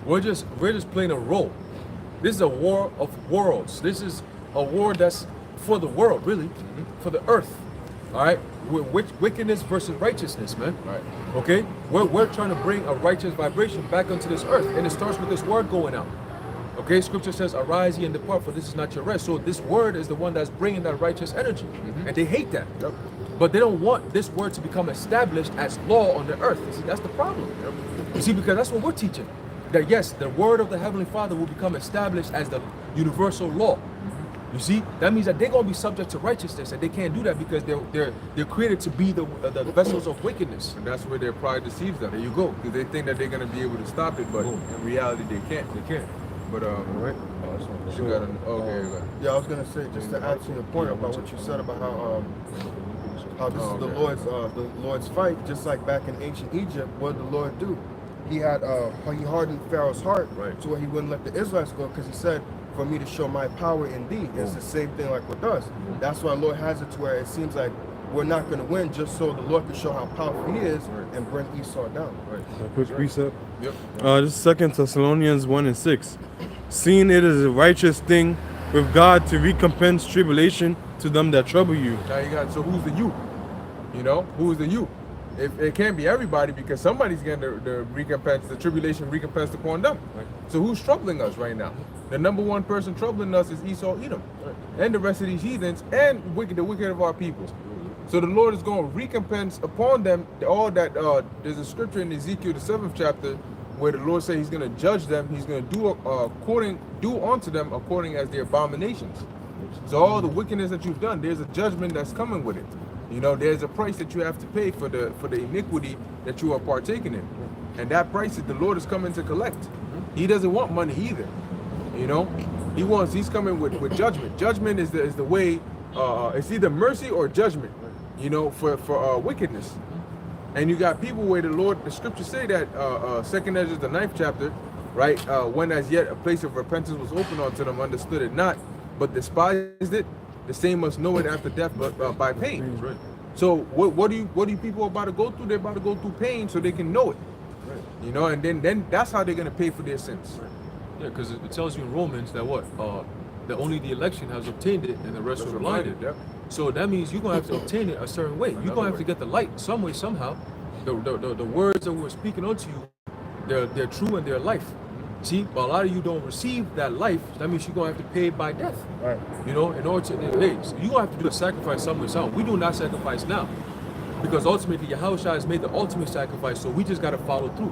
[SPEAKER 2] We're just playing a role. This is a war of worlds. This is a war that's for the world, really, for the earth. All right, wickedness versus righteousness, man.
[SPEAKER 1] Right.
[SPEAKER 2] Okay, we're trying to bring a righteous vibration back onto this earth, and it starts with this word going out. Okay, Scripture says, "Arise ye and depart, for this is not your rest." So this word is the one that's bringing that righteous energy, and they hate that.
[SPEAKER 1] Yep.
[SPEAKER 2] But they don't want this word to become established as law on the earth. You see, that's the problem. You see, because that's what we're teaching. That yes, the word of the Heavenly Father will become established as the universal law. You see, that means that they're going to be subject to righteousness, and they can't do that because they're created to be the vessels of wickedness.
[SPEAKER 1] And that's where their pride deceives them.
[SPEAKER 2] There you go.
[SPEAKER 1] Because they think that they're going to be able to stop it, but in reality they can't.
[SPEAKER 2] They can't.
[SPEAKER 1] But
[SPEAKER 3] Right.
[SPEAKER 1] you got
[SPEAKER 3] Yeah, I was gonna say, just to add to your point about what you said about how this is the Lord's fight. Just like back in ancient Egypt, what did the Lord do? He hardened Pharaoh's heart to where he wouldn't let the Israelites go, because he said, "For me to show my power in thee." It's the same thing like with us. That's why the Lord has it to where it seems like we're not going to win, just so the Lord can show how powerful He is and bring Esau down.
[SPEAKER 4] A quick precept.
[SPEAKER 1] Yep.
[SPEAKER 4] This is 2 Thessalonians 1 and 6. Seeing it is a righteous thing with God to recompense tribulation to them that trouble you.
[SPEAKER 1] Now you got, so who's the you? You know, who's the you? It can't be everybody, because somebody's getting the recompense, the tribulation recompense upon them.
[SPEAKER 2] Right.
[SPEAKER 1] So who's troubling us right now? The number one person troubling us is Esau, Edom, and the rest of these heathens, and the wicked of our people. So the Lord is going to recompense upon them all that. There's a scripture in Ezekiel, the 7th chapter, where the Lord says He's going to judge them. He's going to do unto them according as their abominations. So all the wickedness that you've done, there's a judgment that's coming with it. You know, there's a price that you have to pay for the iniquity that you are partaking in, and that price that the Lord is coming to collect. He doesn't want money either. You know, He's coming with judgment. Judgment is the way. It's either mercy or judgment. You know, for wickedness. And you got people where the scriptures say that 2nd Ezra, the 9th chapter, right? When as yet a place of repentance was opened unto them, understood it not, but despised it. The same must know it after death, but by pain.
[SPEAKER 2] Right.
[SPEAKER 1] So what do you people about to go through? They're about to go through pain so they can know it.
[SPEAKER 2] Right.
[SPEAKER 1] You know, and then that's how they're gonna pay for their sins.
[SPEAKER 2] Right. Yeah, because it tells you in Romans that that only the election has obtained it and the rest are blinded.
[SPEAKER 1] Yep.
[SPEAKER 2] So that means you're gonna have to obtain it a certain way. You're gonna have to get the light some way, somehow. The words that we're speaking unto you, they're true and they're life. See, but a lot of you don't receive that life. That means you're gonna have to pay by death.
[SPEAKER 3] Right.
[SPEAKER 2] You know, in order to, hey, so you're gonna have to do a sacrifice some way, somehow. We do not sacrifice now, because ultimately Yahushua has made the ultimate sacrifice. So we just gotta follow through.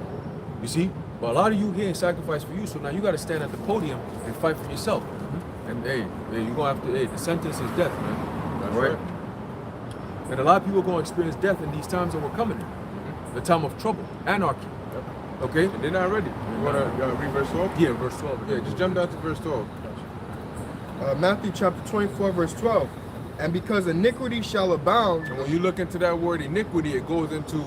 [SPEAKER 2] You see, but a lot of you here sacrifice for you. So now you gotta stand at the podium and fight for yourself. And hey, you're gonna have to. Hey, the sentence is death, man.
[SPEAKER 1] That's
[SPEAKER 2] right?
[SPEAKER 1] right.
[SPEAKER 2] And a lot of people are gonna experience death in these times that we're coming in. The time of trouble, anarchy. Okay?
[SPEAKER 1] And they're not ready. You want to read verse 12?
[SPEAKER 2] Yeah, verse 12.
[SPEAKER 1] Yeah, just jump down to verse 12.
[SPEAKER 3] Matthew chapter 24, verse 12. And because iniquity shall abound,
[SPEAKER 1] And when you look into that word iniquity, it goes into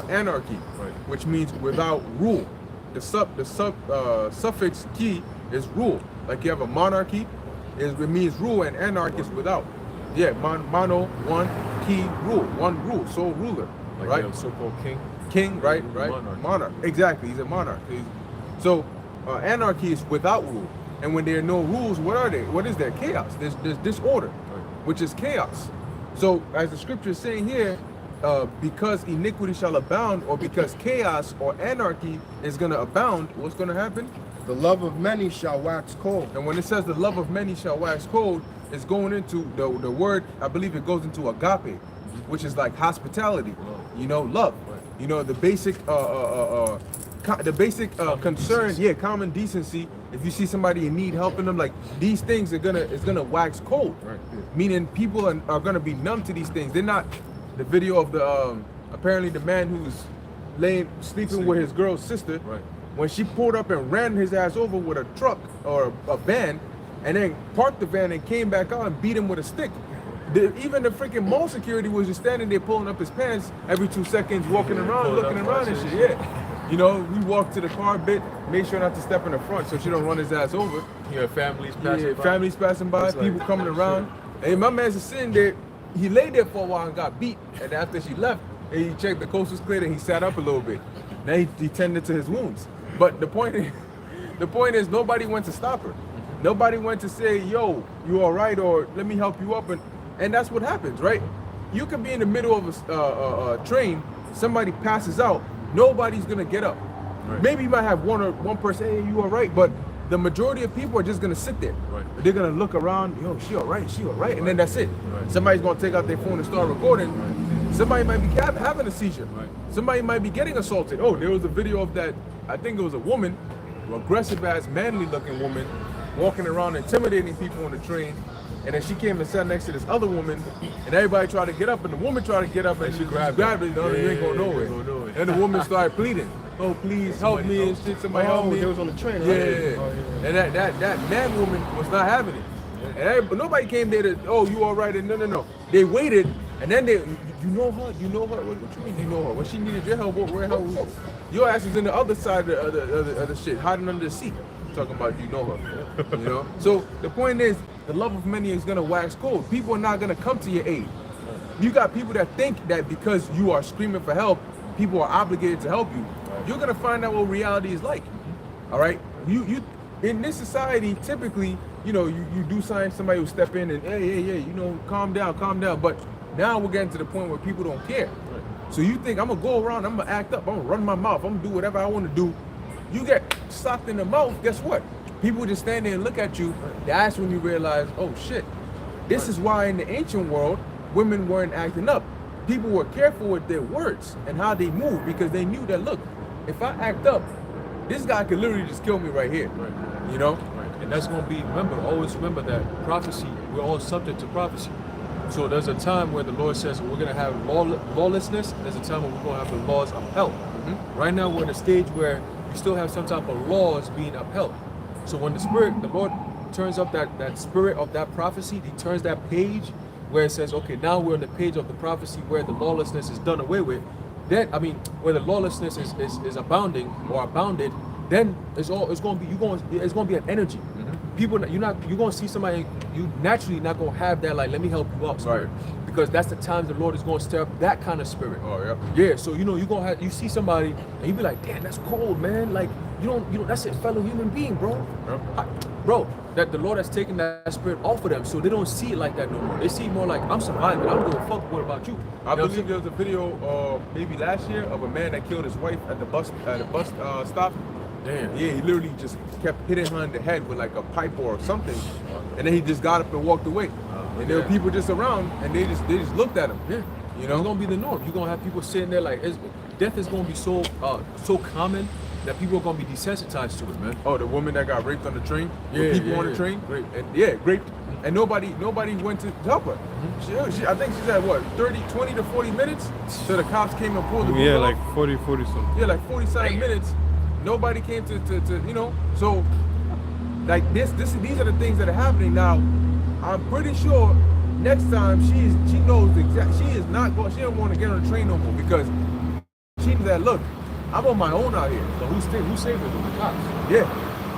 [SPEAKER 1] anarchy,
[SPEAKER 2] Right.
[SPEAKER 1] which means without rule. The suffix key is rule. Like you have a monarchy, it means rule, and anarchy is without. Yeah, mono, one, key, rule, one rule, sole ruler,
[SPEAKER 2] Like
[SPEAKER 1] right?
[SPEAKER 2] the so-called king.
[SPEAKER 1] King, right,
[SPEAKER 2] He's a
[SPEAKER 1] right?
[SPEAKER 2] monarch.
[SPEAKER 1] Monarch, exactly. He's a monarch. So anarchy is without rule, and when there are no rules, what are they? What is that? Chaos. There's disorder, which is chaos. So as the scripture is saying here, because iniquity shall abound, or because chaos or anarchy is going to abound, what's going to happen?
[SPEAKER 3] the love of many shall wax cold.
[SPEAKER 1] And when it says the love of many shall wax cold, it's going into the word, I believe it goes into agape, which is like hospitality, you know, love. You know, the basic concern, yeah, common decency. If you see somebody in need, helping them, like these things it's gonna wax cold.
[SPEAKER 2] Right.
[SPEAKER 1] Meaning people are gonna be numb to these things. They're not. The video of the apparently the man who's sleeping with his girl's sister.
[SPEAKER 2] Right.
[SPEAKER 1] When she pulled up and ran his ass over with a truck or a van, and then parked the van and came back out and beat him with a stick. Even the freaking mall security was just standing there pulling up his pants every 2 seconds, walking around,
[SPEAKER 2] pulling
[SPEAKER 1] looking
[SPEAKER 2] up
[SPEAKER 1] around and
[SPEAKER 2] watching.
[SPEAKER 1] shit. Yeah. You know, we walked to the car a bit, made sure not to step in the front so she don't run his ass over.
[SPEAKER 2] Yeah, families passing
[SPEAKER 1] Yeah,
[SPEAKER 2] by.
[SPEAKER 1] families passing by,
[SPEAKER 2] It's like,
[SPEAKER 1] people coming around. And my man's just sitting there. He lay there for a while and got beat. And after she left, and he checked the coast was clear and he sat up a little bit. Then he tended to his wounds. But the point is nobody went to stop her. Nobody went to say, yo, you all right? Or let me help you up. And that's what happens, right? You could be in the middle of a train, somebody passes out, nobody's gonna get up.
[SPEAKER 2] Right.
[SPEAKER 1] Maybe you might have one person, hey, you all right? But the majority of people are just gonna sit there.
[SPEAKER 2] Right.
[SPEAKER 1] They're gonna look around, yo, she all right, and then that's it.
[SPEAKER 2] Right.
[SPEAKER 1] Somebody's gonna take out their phone and start recording. Somebody might be having a seizure.
[SPEAKER 2] Right.
[SPEAKER 1] Somebody might be getting assaulted. Oh, there was a video of that, I think it was a woman, aggressive ass, manly looking woman, walking around intimidating people on the train. And then she came and sat next to this other woman, and everybody tried to get up, and the woman tried to get up, and she grabbed it. No, you ain't going nowhere. And the woman started pleading, "Oh, please help me and shit. Somebody help me."
[SPEAKER 3] They was on the train, right?
[SPEAKER 1] Yeah.
[SPEAKER 3] Oh, yeah.
[SPEAKER 1] And that man woman was not having it. And but nobody came there to, oh, you all right? And no. They waited, and then you know her? You know her? What you mean you know her? When she needed your help, where help? Your ass was in the other side of the shit, hiding under the seat. Talking about you know her, you know. So the point is, the love of many is gonna wax cold. People are not gonna come to your aid. You got people that think that because you are screaming for help, people are obligated to help you. You're gonna find out what reality is like. All right. You in this society, typically you know, you do sign, somebody will step in and hey, you know, calm down. But now we're getting to the point where people don't care. So you think I'm gonna go around, I'm gonna act up, I'm gonna run my mouth, I'm gonna do whatever I want to do. You get socked in the mouth, guess what? People just stand there and look at you. That's when you realize, oh shit. This is why in the ancient world, women weren't acting up. People were careful with their words and how they move because they knew that, look, if I act up, this guy could literally just kill me right here. You know?
[SPEAKER 2] And that's going to be, remember, always remember that prophecy, we're all subject to prophecy. So there's a time where the Lord says we're going to have lawlessness, and there's a time when we're going to have the laws upheld. Right now we're in a stage where we still have some type of laws being upheld. So when the Lord turns up that spirit of that prophecy, he turns that page where it says, okay, now we're on the page of the prophecy where the lawlessness is done away with. Then, I mean, where the lawlessness is abounding or abounded, then it's going to be an energy. People, you're going to see somebody, you naturally not going to have that, like, let me help you out spirit. Because that's the time the Lord is going to stir up that kind of spirit.
[SPEAKER 1] Oh yeah.
[SPEAKER 2] Yeah, so you know, you see somebody and you be like, damn, that's cold, man. Like, you don't, that's a fellow human being, bro. Bro, that the Lord has taken that spirit off of them, so they don't see it like that no more. They see it more like, I'm surviving. I don't give a fuck. What about you?
[SPEAKER 1] I believe there was a video, maybe last year, of a man that killed his wife at the bus stop.
[SPEAKER 2] Damn.
[SPEAKER 1] Yeah, he literally just kept hitting her in the head with like a pipe or something, and then he just got up and walked away. And there were people just around, and they just looked at him.
[SPEAKER 2] Yeah.
[SPEAKER 1] You know,
[SPEAKER 2] it's gonna be the norm. You're gonna have people sitting there like, death is gonna be so common that people are gonna be desensitized to it, man.
[SPEAKER 1] Oh, the woman that got raped on the train.
[SPEAKER 2] Yeah,
[SPEAKER 1] people on the train.
[SPEAKER 2] Great.
[SPEAKER 1] And raped, and nobody went to help her. She I think she's at what 20 to 40 minutes. So the cops came and pulled the
[SPEAKER 4] Yeah,
[SPEAKER 1] off.
[SPEAKER 4] like 40 something.
[SPEAKER 1] Yeah, like 47 minutes. Nobody came to you know. So like these are the things that are happening now. I'm pretty sure next time she knows she is not going. She don't want to get on the train no more because she knows that, look, I'm on my own out here.
[SPEAKER 2] So who saved her? The cops.
[SPEAKER 1] Yeah,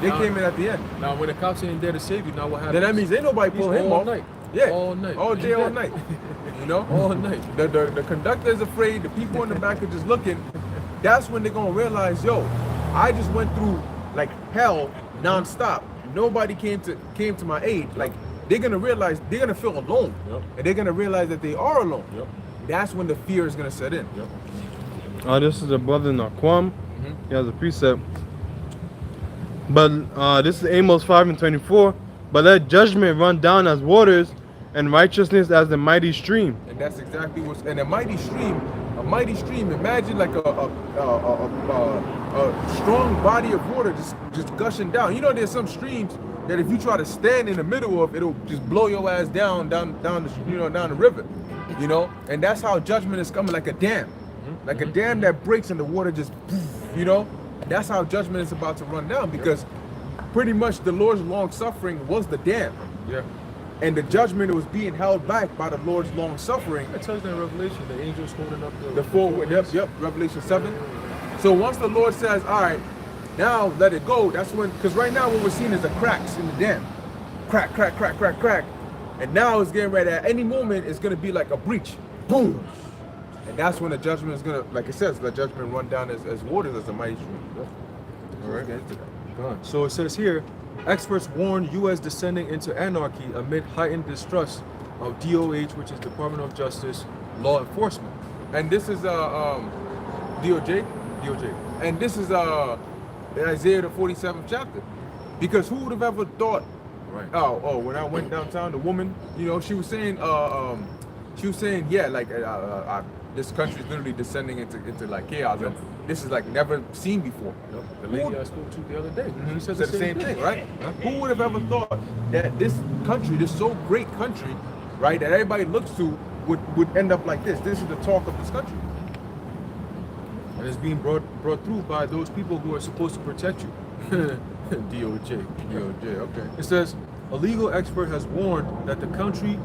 [SPEAKER 1] they came in at the end.
[SPEAKER 2] Now when the cops ain't there to save you, now what happens?
[SPEAKER 1] Then that means ain't nobody pulling him
[SPEAKER 2] all
[SPEAKER 1] off.
[SPEAKER 2] night.
[SPEAKER 1] Yeah,
[SPEAKER 2] all night,
[SPEAKER 1] all day, all night. You know,
[SPEAKER 2] all night.
[SPEAKER 1] The conductor is afraid. The people in the back are just looking. That's when they're gonna realize, yo, I just went through like hell nonstop. Nobody came to my aid. Like they're gonna realize they're gonna feel alone, and they're gonna realize that they are alone. That's when the fear is gonna set in.
[SPEAKER 4] This is a brother Naquam. He has a precept. But this is Amos 5:24. But let judgment run down as waters, and righteousness as the mighty stream.
[SPEAKER 1] And that's exactly what's. And a mighty stream. Imagine like a strong body of water just gushing down. You know, there's some streams that if you try to stand in the middle of, it'll just blow your ass down the river. You know, and that's how judgment is coming, like a dam, like a dam that breaks and the water just, you know, that's how judgment is about to run down because pretty much the Lord's long suffering was the dam.
[SPEAKER 2] Yeah.
[SPEAKER 1] And the judgment was being held back by the Lord's long suffering.
[SPEAKER 2] It tells you in Revelation, the angels holding up
[SPEAKER 1] The four, Revelation 7. So once the Lord says, all right, now let it go, that's when, because right now what we're seeing is the cracks in the dam. Crack, crack, crack, crack, crack. And now it's getting ready, at any moment, it's going to be like a breach. Boom. And that's when the judgment is going to, like it says, the judgment run down as waters, as a mighty stream.
[SPEAKER 2] All right. So it says here, experts warn U.S. descending into anarchy amid heightened distrust of DOH, which is Department of Justice, law enforcement.
[SPEAKER 1] And this is DOJ. And this is Isaiah the 47th chapter. Because who would have ever thought,
[SPEAKER 2] Right.
[SPEAKER 1] oh, when I went downtown, the woman, you know, she was saying, yeah, like this country is literally descending into like chaos. And this is like never seen before.
[SPEAKER 2] The lady I spoke to the other day, she said
[SPEAKER 1] Said the same thing, right? Who would have ever thought that this country, this so great country, right, that everybody looks to, would end up like this? This is the talk of this country.
[SPEAKER 2] And it's being brought through by those people who are supposed to protect you. DOJ, okay. It says, a legal expert has warned that the country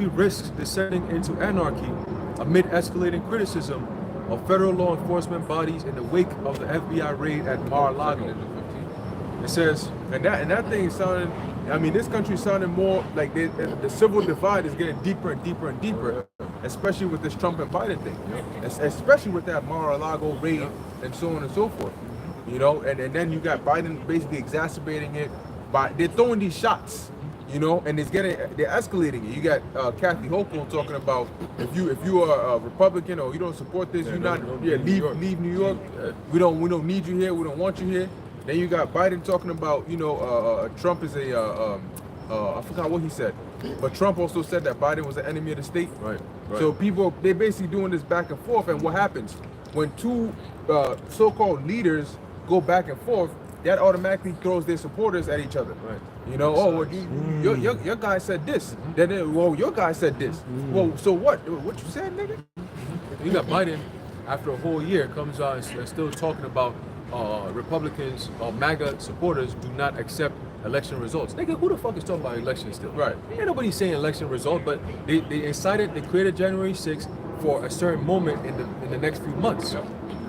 [SPEAKER 2] risks descending into anarchy amid escalating criticism of federal law enforcement bodies in the wake of the FBI raid at Mar-a-Lago. It says,
[SPEAKER 1] and that thing is sounding, I mean, this country is sounding more like the civil divide is getting deeper and deeper and deeper, especially with this Trump and Biden thing, especially with that Mar-a-Lago raid and so on and so forth. You know, and then you got Biden basically exacerbating it. but they're throwing these shots, you know, and they're escalating it. You got Kathy Hochul talking about if you are a Republican or you don't support this, leave New York. We don't need you here. We don't want you here. Then you got Biden talking about, you know, Trump is I forgot what he said, but Trump also said that Biden was an enemy of the state.
[SPEAKER 2] Right.
[SPEAKER 1] So they're basically doing this back and forth. And what happens when two so-called leaders go back and forth? That automatically throws their supporters at each other.
[SPEAKER 2] Right.
[SPEAKER 1] You know, well, your guy said this. Then well, your guy said this. Well, so what? What you said, nigga?
[SPEAKER 2] You got Biden, after a whole year, comes out and still talking about Republicans or MAGA supporters do not accept election results. Nigga, who the fuck is talking about elections still?
[SPEAKER 1] Right.
[SPEAKER 2] Ain't nobody saying election result, but they created January 6th for a certain moment in the next few months.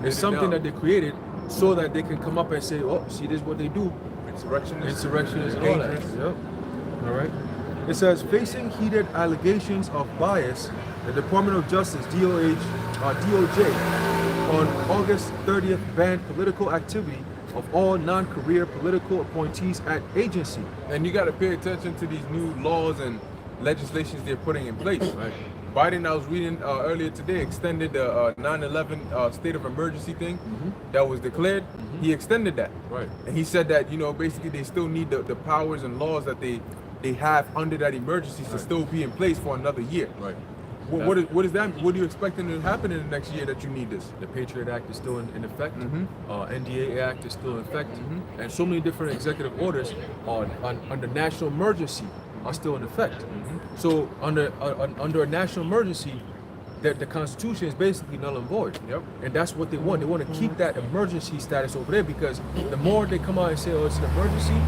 [SPEAKER 2] It's something that they created so that they can come up and say, oh, see, this is what they do. Insurrectionists and all that. Yep. All right. It says, facing heated allegations of bias, the Department of Justice, DOJ, on August 30th banned political activity of all non-career political appointees at agency.
[SPEAKER 1] And you got to pay attention to these new laws and legislations they're putting in place.
[SPEAKER 2] Right.
[SPEAKER 1] Biden, I was reading earlier today, extended the 9/11 state of emergency thing that was declared. He extended that.
[SPEAKER 2] Right.
[SPEAKER 1] And he said that, you know, basically they still need the powers and laws that they have under that emergency to still be in place for another year.
[SPEAKER 2] Right.
[SPEAKER 1] What is that? What are you expecting to happen in the next year that you need this?
[SPEAKER 2] The Patriot Act is still in effect. NDA Act is still in effect. And so many different executive orders under national emergency are still in effect. So under a national emergency, the Constitution is basically null and void.
[SPEAKER 1] Yep.
[SPEAKER 2] And that's what they want. They want to keep that emergency status over there because the more they come out and say, oh, it's an emergency,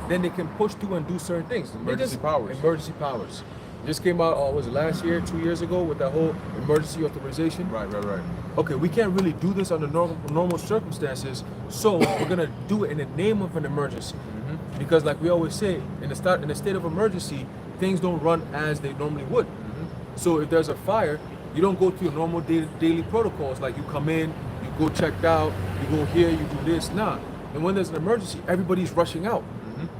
[SPEAKER 2] then they can push through and do certain things.
[SPEAKER 1] Emergency powers.
[SPEAKER 2] Emergency powers. Just came out, was it last year, 2 years ago, with that whole emergency authorization?
[SPEAKER 1] Right.
[SPEAKER 2] Okay, we can't really do this under normal circumstances, so we're gonna do it in the name of an emergency. Because like we always say, in the state of emergency, things don't run as they normally would. So if there's a fire, you don't go through your normal daily protocols, like you come in, you go checked out, you go here, you do this, nah. And when there's an emergency, everybody's rushing out.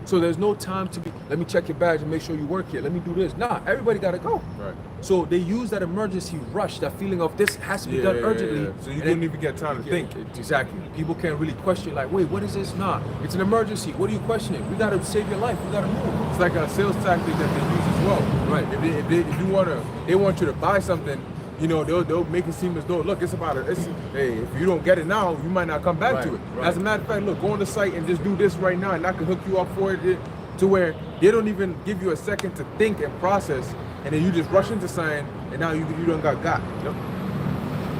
[SPEAKER 2] So there's no time to be, let me check your badge and make sure you work here, let me do this. Nah, everybody gotta go.
[SPEAKER 1] Right.
[SPEAKER 2] So they use that emergency rush, that feeling of this has to be done urgently.
[SPEAKER 1] So you didn't even get time to think.
[SPEAKER 2] Exactly. People can't really question, like, wait, what is this? Nah, it's an emergency. What are you questioning? We gotta save your life. We gotta move.
[SPEAKER 1] It's like a sales tactic that they use as well.
[SPEAKER 2] Right.
[SPEAKER 1] If you they want you to buy something, you know, they'll make it seem as though, look, it's about it. Hey, if you don't get it now, you might not come back to it.
[SPEAKER 2] Right.
[SPEAKER 1] As a matter of fact, look, go on the site and just do this right now, and I can hook you up for it to where they don't even give you a second to think and process, and then you just rush into something, and now you don't got.
[SPEAKER 2] Yep.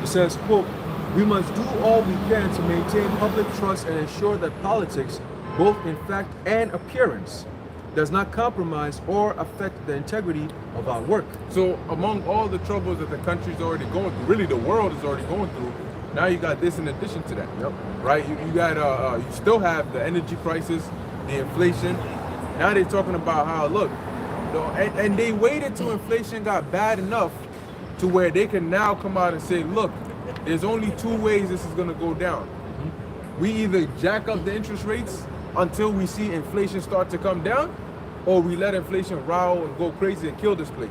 [SPEAKER 2] It says, quote, we must do all we can to maintain public trust and ensure that politics, both in fact and appearance, does not compromise or affect the integrity of our work.
[SPEAKER 1] So among all the troubles that the country's already going through, really the world is already going through, now you got this in addition to that.
[SPEAKER 2] Yep.
[SPEAKER 1] Right? You got you still have the energy crisis, the inflation. Now they're talking about how, look, and they waited till inflation got bad enough to where they can now come out and say, look, there's only two ways this is gonna go down. We either jack up the interest rates until we see inflation start to come down, or we let inflation row and go crazy and kill this place.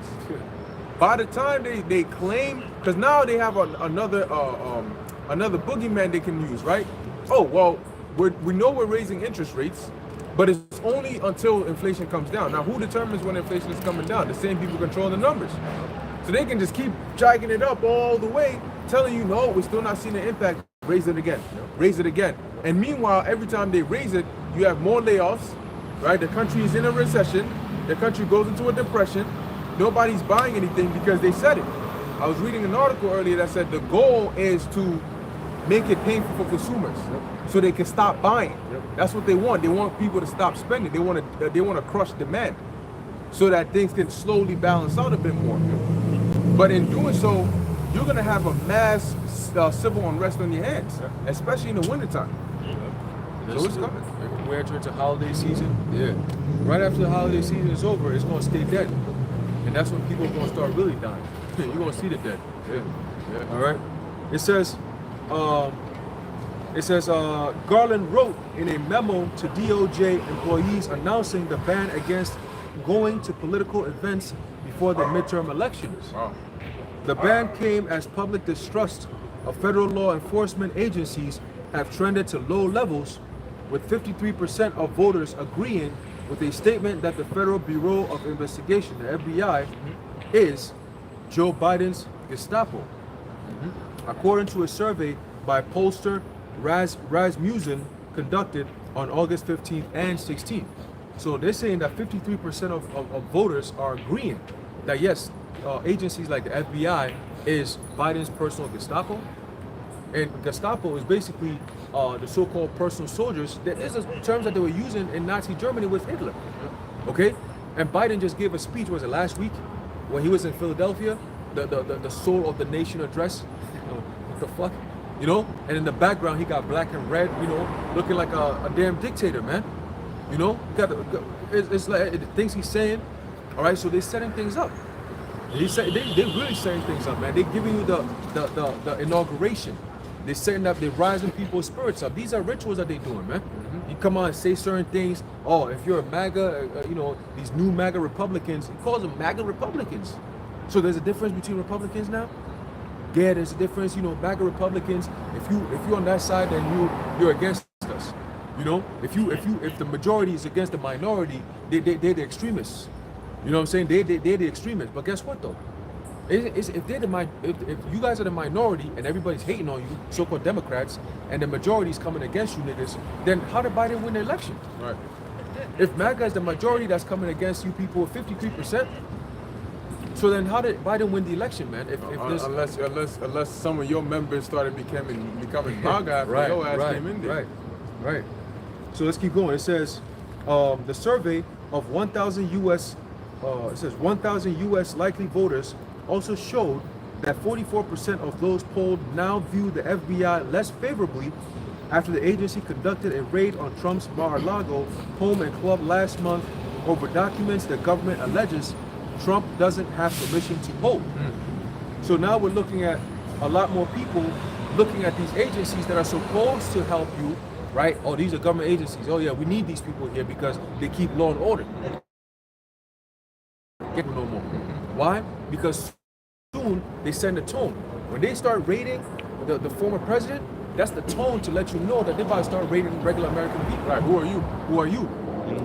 [SPEAKER 1] By the time they claim, because now they have another boogeyman they can use, right? Oh, well, we know we're raising interest rates, but it's only until inflation comes down. Now, who determines when inflation is coming down? The same people control the numbers. So they can just keep jacking it up all the way, telling you, no, we're still not seeing the impact. Raise it again, raise it again. And meanwhile, every time they raise it, you have more layoffs, right? The country is in a recession. The country goes into a depression. Nobody's buying anything because they said it. I was reading an article earlier that said the goal is to make it painful for consumers so they can stop buying. That's what they want. They want people to stop spending. They want to crush demand so that things can slowly balance out a bit more. But in doing so, you're going to have a mass civil unrest on your hands, especially in the wintertime. So it's coming.
[SPEAKER 2] We're entering into holiday season. Yeah. Right after the holiday season is over, it's going to stay dead. And that's when people are going to start really dying. You're going to see the dead. Yeah. All right. It says, It says Garland wrote in a memo to DOJ employees announcing the ban against going to political events before the midterm elections.
[SPEAKER 1] Wow.
[SPEAKER 2] The ban came as public distrust of federal law enforcement agencies have trended to low levels, with 53% of voters agreeing with a statement that the Federal Bureau of Investigation, the FBI, is Joe Biden's Gestapo. According to a survey by pollster Rasmussen conducted on August 15th and 16th. So they're saying that 53% of voters are agreeing that yes, agencies like the FBI is Biden's personal Gestapo. And Gestapo is basically the so-called personal soldiers. These are terms that they were using in Nazi Germany with Hitler. Okay? And Biden just gave a speech, was it last week? When he was in Philadelphia, the soul of the nation address. What the fuck? You know? And in the background, he got black and red, you know, looking like a damn dictator, man. You know? It's like the things he's saying. All right, so they're setting things up. They really setting things up, man. They're giving you the inauguration. They're setting up, they're rising people's spirits up. These are rituals that they're doing, man. You come on and say certain things. Oh, if you're a MAGA, you know, these new MAGA Republicans, he calls them MAGA Republicans. So there's a difference between Republicans now? Yeah, there's a difference, you know, MAGA Republicans, if you're on that side, then you're against us. You know, if the majority is against the minority, they're the extremists. You know what I'm saying? They're the extremists. But guess what though? If you guys are the minority and everybody's hating on you, so-called Democrats, and the majority's coming against you niggas, then how did Biden win the election?
[SPEAKER 1] Right.
[SPEAKER 2] If MAGA is the majority that's coming against you people with 53%, so then how did Biden win the election, man? If
[SPEAKER 1] Unless some of your members started becoming MAGA after your ass came in there.
[SPEAKER 2] Right. So let's keep going. It says the survey of 1,000 U.S. likely voters also showed that 44% of those polled now view the FBI less favorably after the agency conducted a raid on Trump's Mar-a-Lago home and club last month over documents the government alleges Trump doesn't have permission to hold. So now we're looking at a lot more people looking at these agencies that are supposed to help you, right? Oh, these are government agencies. Oh yeah, we need these people here because they keep law and order. Get no more. Why? Because soon they send a tone. When they start raiding the former president, that's the tone to let you know that they're about to start raiding regular American people.
[SPEAKER 1] Right. Who are you?
[SPEAKER 2] Who are you?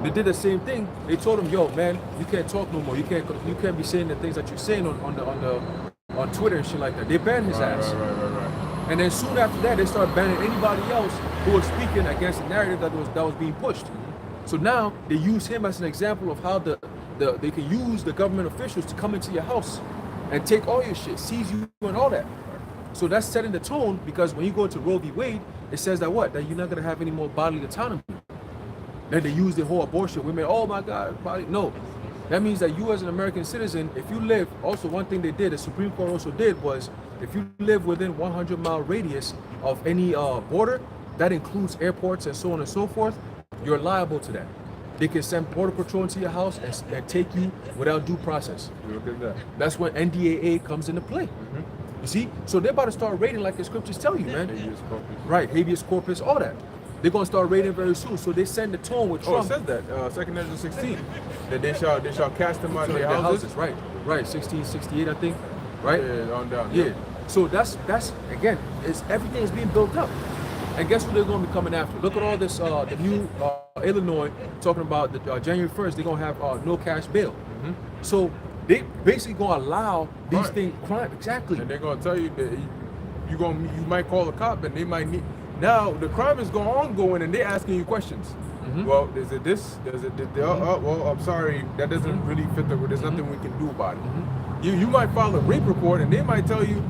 [SPEAKER 2] They did the same thing. They told him, "Yo, man, you can't talk no more. You can't be saying the things that you're saying on Twitter and shit like that." They banned his ass.
[SPEAKER 1] Right.
[SPEAKER 2] And then soon after that, they start banning anybody else who was speaking against the narrative that was being pushed. So now they use him as an example of how they can use the government officials to come into your house and take all your shit, seize you and all that. So that's setting the tone, because when you go into Roe v. Wade, it says that what? That you're not gonna have any more bodily autonomy. Then they use the whole abortion. Women, oh my God, body. No. That means that you as an American citizen, if you live, also one thing they did, the Supreme Court also did, was if you live within 100-mile radius of any border, that includes airports and so on and so forth, you're liable to that. They can send Border Patrol into your house and take you without due process.
[SPEAKER 1] Look at that.
[SPEAKER 2] That's when NDAA comes into play. You see? So they're about to start raiding like the scriptures tell you, man.
[SPEAKER 1] Habeas corpus.
[SPEAKER 2] Right, habeas corpus, all that. They're gonna start raiding very soon. So they send the tone with
[SPEAKER 1] Oh, it
[SPEAKER 2] Trump.
[SPEAKER 1] says that. 2 Ezra 16. That they shall cast them out of
[SPEAKER 2] Their
[SPEAKER 1] their houses.
[SPEAKER 2] Right, 1668, I think. Right?
[SPEAKER 1] Yeah, on down.
[SPEAKER 2] Yeah. So that's again, everything is being built up. And guess what they're going to be coming after? Look at all this, the new Illinois talking about the January 1st, they're going to have no cash bail. So they basically going to allow these
[SPEAKER 1] Right.
[SPEAKER 2] things, crime, exactly.
[SPEAKER 1] And they're gonna tell you that you might call a cop and they might need. Now the crime is ongoing and they're asking you questions. Well, is it this? Does it? Well, I'm sorry, that doesn't really fit. There's nothing we can do about it. You might file a rape report and they might tell you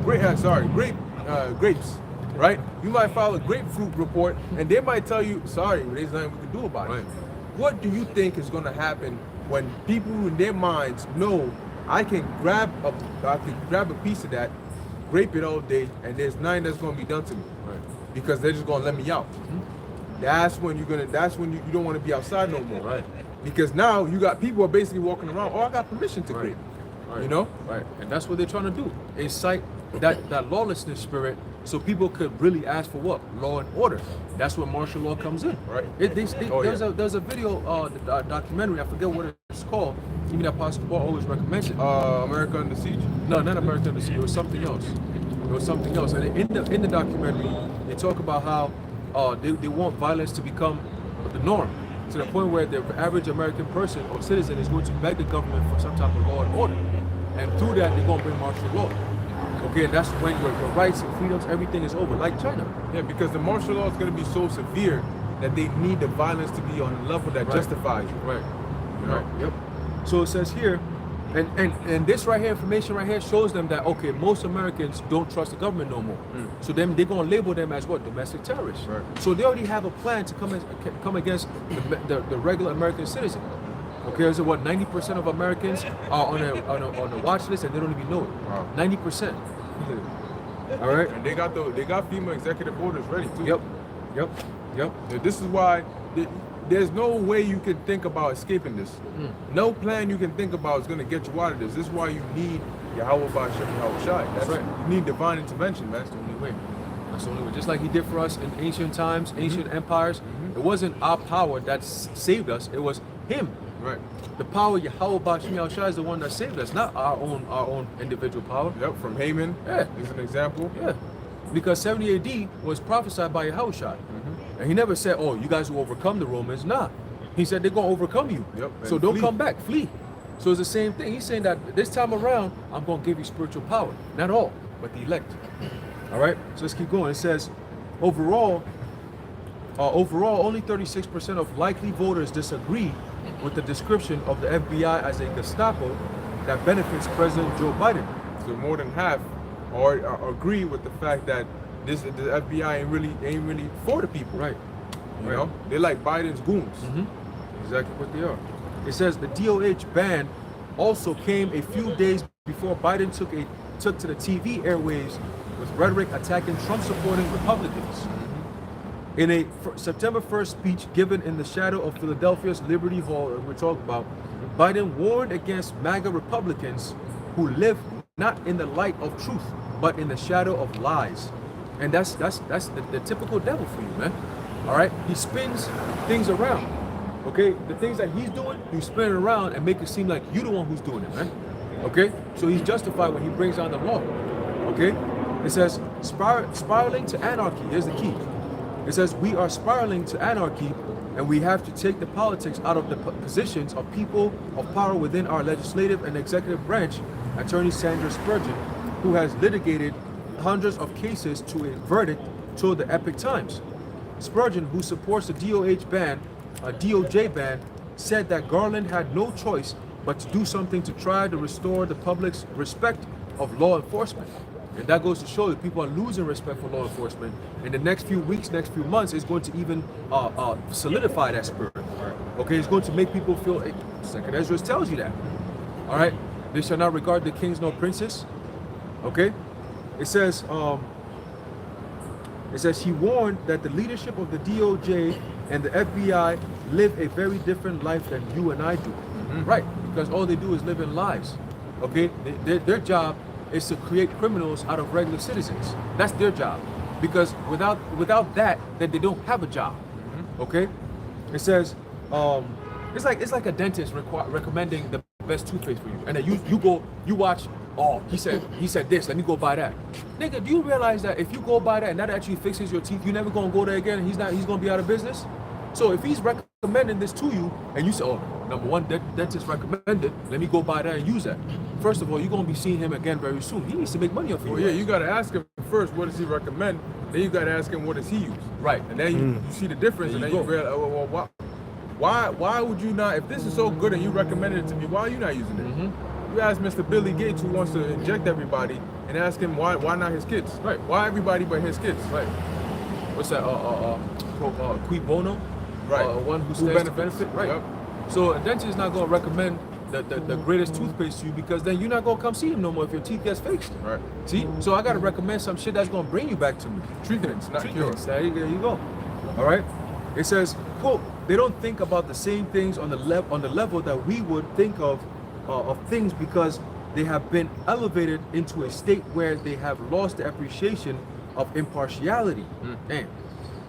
[SPEAKER 1] grapes. Right? You might file a grapefruit report and they might tell you, sorry, there's nothing we can do about it. What do you think is going to happen when people in their minds know I can grab a piece of that, grape it all day, and there's nothing that's going to be done to me, because they're just going to let me out. That's when you don't want to be outside no more,
[SPEAKER 2] Right.
[SPEAKER 1] Because now you got people are basically walking around. Oh, I got permission to grape. You know?
[SPEAKER 2] Right. And that's what they're trying to do. Incite that lawlessness spirit, so people could really ask for what? Law and order. That's where martial law comes in.
[SPEAKER 1] Right.
[SPEAKER 2] There's a video, documentary, I forget what it's called, even that Pastor Ball always recommends it.
[SPEAKER 1] America Under Siege.
[SPEAKER 2] No, not American Under Siege. It was something else. And in the documentary, they talk about how they want violence to become the norm, to the point where the average American person or citizen is going to beg the government for some type of law and order, and through that they're going to bring martial law. Okay, and that's when your rights and freedoms, everything is over, like China.
[SPEAKER 1] Yeah, because the martial law is going to be so severe that they need the violence to be on a level that justifies it.
[SPEAKER 2] Right.
[SPEAKER 1] You know?
[SPEAKER 2] Right. Yep. So it says here, and this right here, information right here shows them that, okay, most Americans don't trust the government no more. So then they're gonna label them as what? Domestic terrorists.
[SPEAKER 1] Right.
[SPEAKER 2] So they already have a plan to come against the regular American citizen. Okay, so what? 90% of Americans are on a watch list and they don't even know it.
[SPEAKER 1] Wow.
[SPEAKER 2] 90%. All right.
[SPEAKER 1] And they got FEMA executive orders ready too.
[SPEAKER 2] Yep.
[SPEAKER 1] Yeah, this is why there's no way you can think about escaping this. No plan you can think about is going to get you out of this. This is why you need Yahweh Ba'Shem Yahweh Shai. That's
[SPEAKER 2] right.
[SPEAKER 1] You need divine intervention, man.
[SPEAKER 2] That's the only way. That's the only way. Just like he did for us in ancient times, ancient empires. It wasn't our power that saved us. It was him.
[SPEAKER 1] Right.
[SPEAKER 2] The power Yahweh Ba'Shem Yahweh Shai is the one that saved us, not our own individual power.
[SPEAKER 1] Yep. From Haman.
[SPEAKER 2] Yeah.
[SPEAKER 1] Is an example.
[SPEAKER 2] Yeah. Because 70 AD was prophesied by Yahweh Shai. And he never said, oh, you guys will overcome the Romans. Nah. He said they're going to overcome you.
[SPEAKER 1] Yep.
[SPEAKER 2] So
[SPEAKER 1] And
[SPEAKER 2] don't
[SPEAKER 1] flee.
[SPEAKER 2] come back. Flee. So it's the same thing. He's saying that this time around, I'm going to give you spiritual power. Not all, but the elect. All right? So let's keep going. It says, overall, only 36% of likely voters disagree with the description of the FBI as a Gestapo that benefits President Joe Biden.
[SPEAKER 1] So more than half or agree with the fact that the FBI ain't really for the people.
[SPEAKER 2] Right.
[SPEAKER 1] You know, they like Biden's goons.
[SPEAKER 2] Exactly what they are. It says the DOH ban also came a few days before Biden took to the TV airwaves with rhetoric attacking Trump-supporting Republicans. In a September 1st speech given in the shadow of Philadelphia's Liberty Hall, that we're talking about, Biden warned against MAGA Republicans who live not in the light of truth, but in the shadow of lies. And that's the typical devil for you, man. All right? He spins things around. Okay? The things that he's doing, you spin it around and make it seem like you're the one who's doing it, man. Okay? So he's justified when he brings down the law. Okay? It says, spiraling to anarchy. Here's the key. It says, we are spiraling to anarchy, and we have to take the politics out of the positions of people of power within our legislative and executive branch. Attorney Sandra Spurgeon, who has litigated hundreds of cases to a verdict, told the Epic Times. Spurgeon, who supports the DOJ ban, said that Garland had no choice but to do something to try to restore the public's respect of law enforcement. And that goes to show that people are losing respect for law enforcement. In the next few weeks, next few months, it's going to even solidify that spirit. Okay, it's going to make people feel, Second Ezra tells you that. All right, they shall not regard the kings nor princes. Okay, it says he warned that the leadership of the DOJ and the FBI live a very different life than you and I do. Right, because all they do is live in lies. Okay, their job is to create criminals out of regular citizens. That's their job. Because without that, then they don't have a job. Okay? It says it's like a dentist recommending the best toothpaste for you. And then you watch, oh, he said this, let me go buy that. Nigga, do you realize that if you go buy that and that actually fixes your teeth, you're never gonna go there again and he's gonna be out of business? So if he's recommending this to you and you say, oh, number one, dentist recommended, let me go buy that and use that. First of all, you're going to be seeing him again very soon. He needs to make money off you.
[SPEAKER 1] Well, yeah, you got to ask him first, what does he recommend? Then you got to ask him, what does he use?
[SPEAKER 2] Right.
[SPEAKER 1] And then you see the difference, and then you realize, well, why would you not, if this is so good and you recommended it to me, why are you not using it? You ask Mr. Billy Gates, who wants to inject everybody, and ask him why not his kids?
[SPEAKER 2] Right.
[SPEAKER 1] Why everybody but his kids?
[SPEAKER 2] Right. What's that? Qui bono?
[SPEAKER 1] Right.
[SPEAKER 2] One who stands to benefit. Right.
[SPEAKER 1] Yep.
[SPEAKER 2] So a dentist is not going to recommend the greatest toothpaste to you, because then you're not going to come see him no more if your teeth gets fixed.
[SPEAKER 1] Right.
[SPEAKER 2] See? So I got to recommend some shit that's going to bring you back to me.
[SPEAKER 1] Treatments, not cures.
[SPEAKER 2] There you go. All right. It says, quote, they don't think about the same things on the level that we would think of things, because they have been elevated into a state where they have lost the appreciation of impartiality. And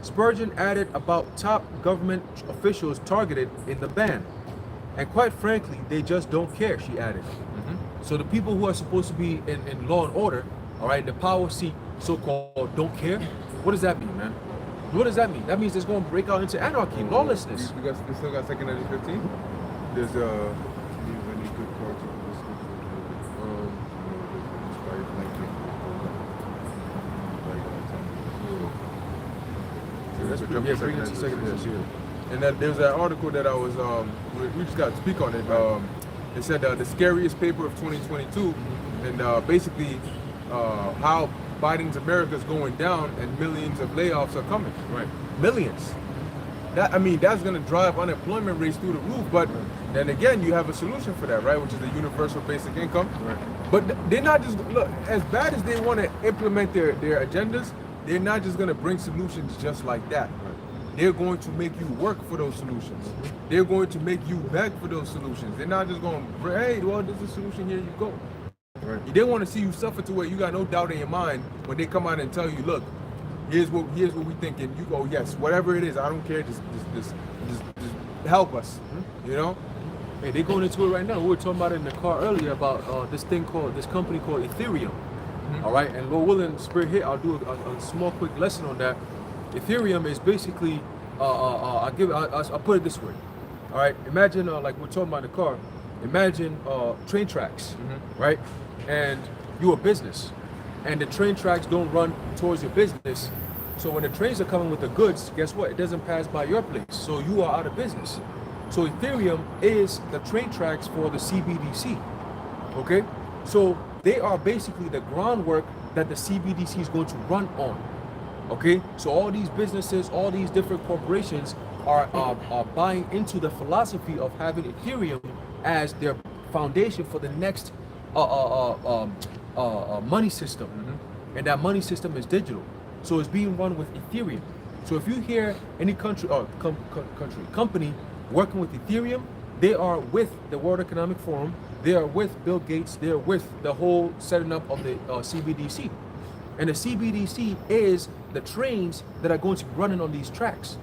[SPEAKER 2] Spurgeon added about top government officials targeted in the ban. And quite frankly, they just don't care, she added. So the people who are supposed to be in law and order, all right, the power seat, so-called, don't care. What does that mean, man? What does that mean? That means it's going to break out into anarchy, lawlessness.
[SPEAKER 1] We still got 2 Corinthians 15. There's any good cards on this.
[SPEAKER 2] Let's bring it to 2 Corinthians.
[SPEAKER 1] And then there's that article that I was we just got to speak on it. It said the scariest paper of 2022, and basically how Biden's America is going down and millions of layoffs are coming.
[SPEAKER 2] Right.
[SPEAKER 1] Millions. That, I mean, that's going to drive unemployment rates through the roof. But then again, you have a solution for that, right? Which is the universal basic income.
[SPEAKER 2] Right.
[SPEAKER 1] But they're not just, look, as bad as they want to implement their agendas, they're not just going to bring solutions just like that. They're going to make you work for those solutions. They're going to make you beg for those solutions. They're not just going, hey, well, there's a solution, here you go.
[SPEAKER 2] Right.
[SPEAKER 1] They want to see you suffer to where you got no doubt in your mind when they come out and tell you, look, here's what we think, and you go, yes, whatever it is, I don't care, just help us, you know?
[SPEAKER 2] Hey, they're going into it right now. We were talking about it in the car earlier about this company called Ethereum. All right, and Lord willing, Spirit hit, I'll do a small quick lesson on that. Ethereum is basically, I'll put it this way. All right, imagine like we're talking about in the car. Imagine train tracks, right? And you're a business, and the train tracks don't run towards your business. So when the trains are coming with the goods, guess what? It doesn't pass by your place. So you are out of business. So Ethereum is the train tracks for the CBDC. Okay? So they are basically the groundwork that the CBDC is going to run on. Okay? So all these businesses, all these different corporations are buying into the philosophy of having Ethereum as their foundation for the next money system. And that money system is digital. So it's being run with Ethereum. So if you hear any country or company working with Ethereum, they are with the World Economic Forum, they are with Bill Gates, they are with the whole setting up of the CBDC. And the CBDC is the trains that are going to be running on these tracks.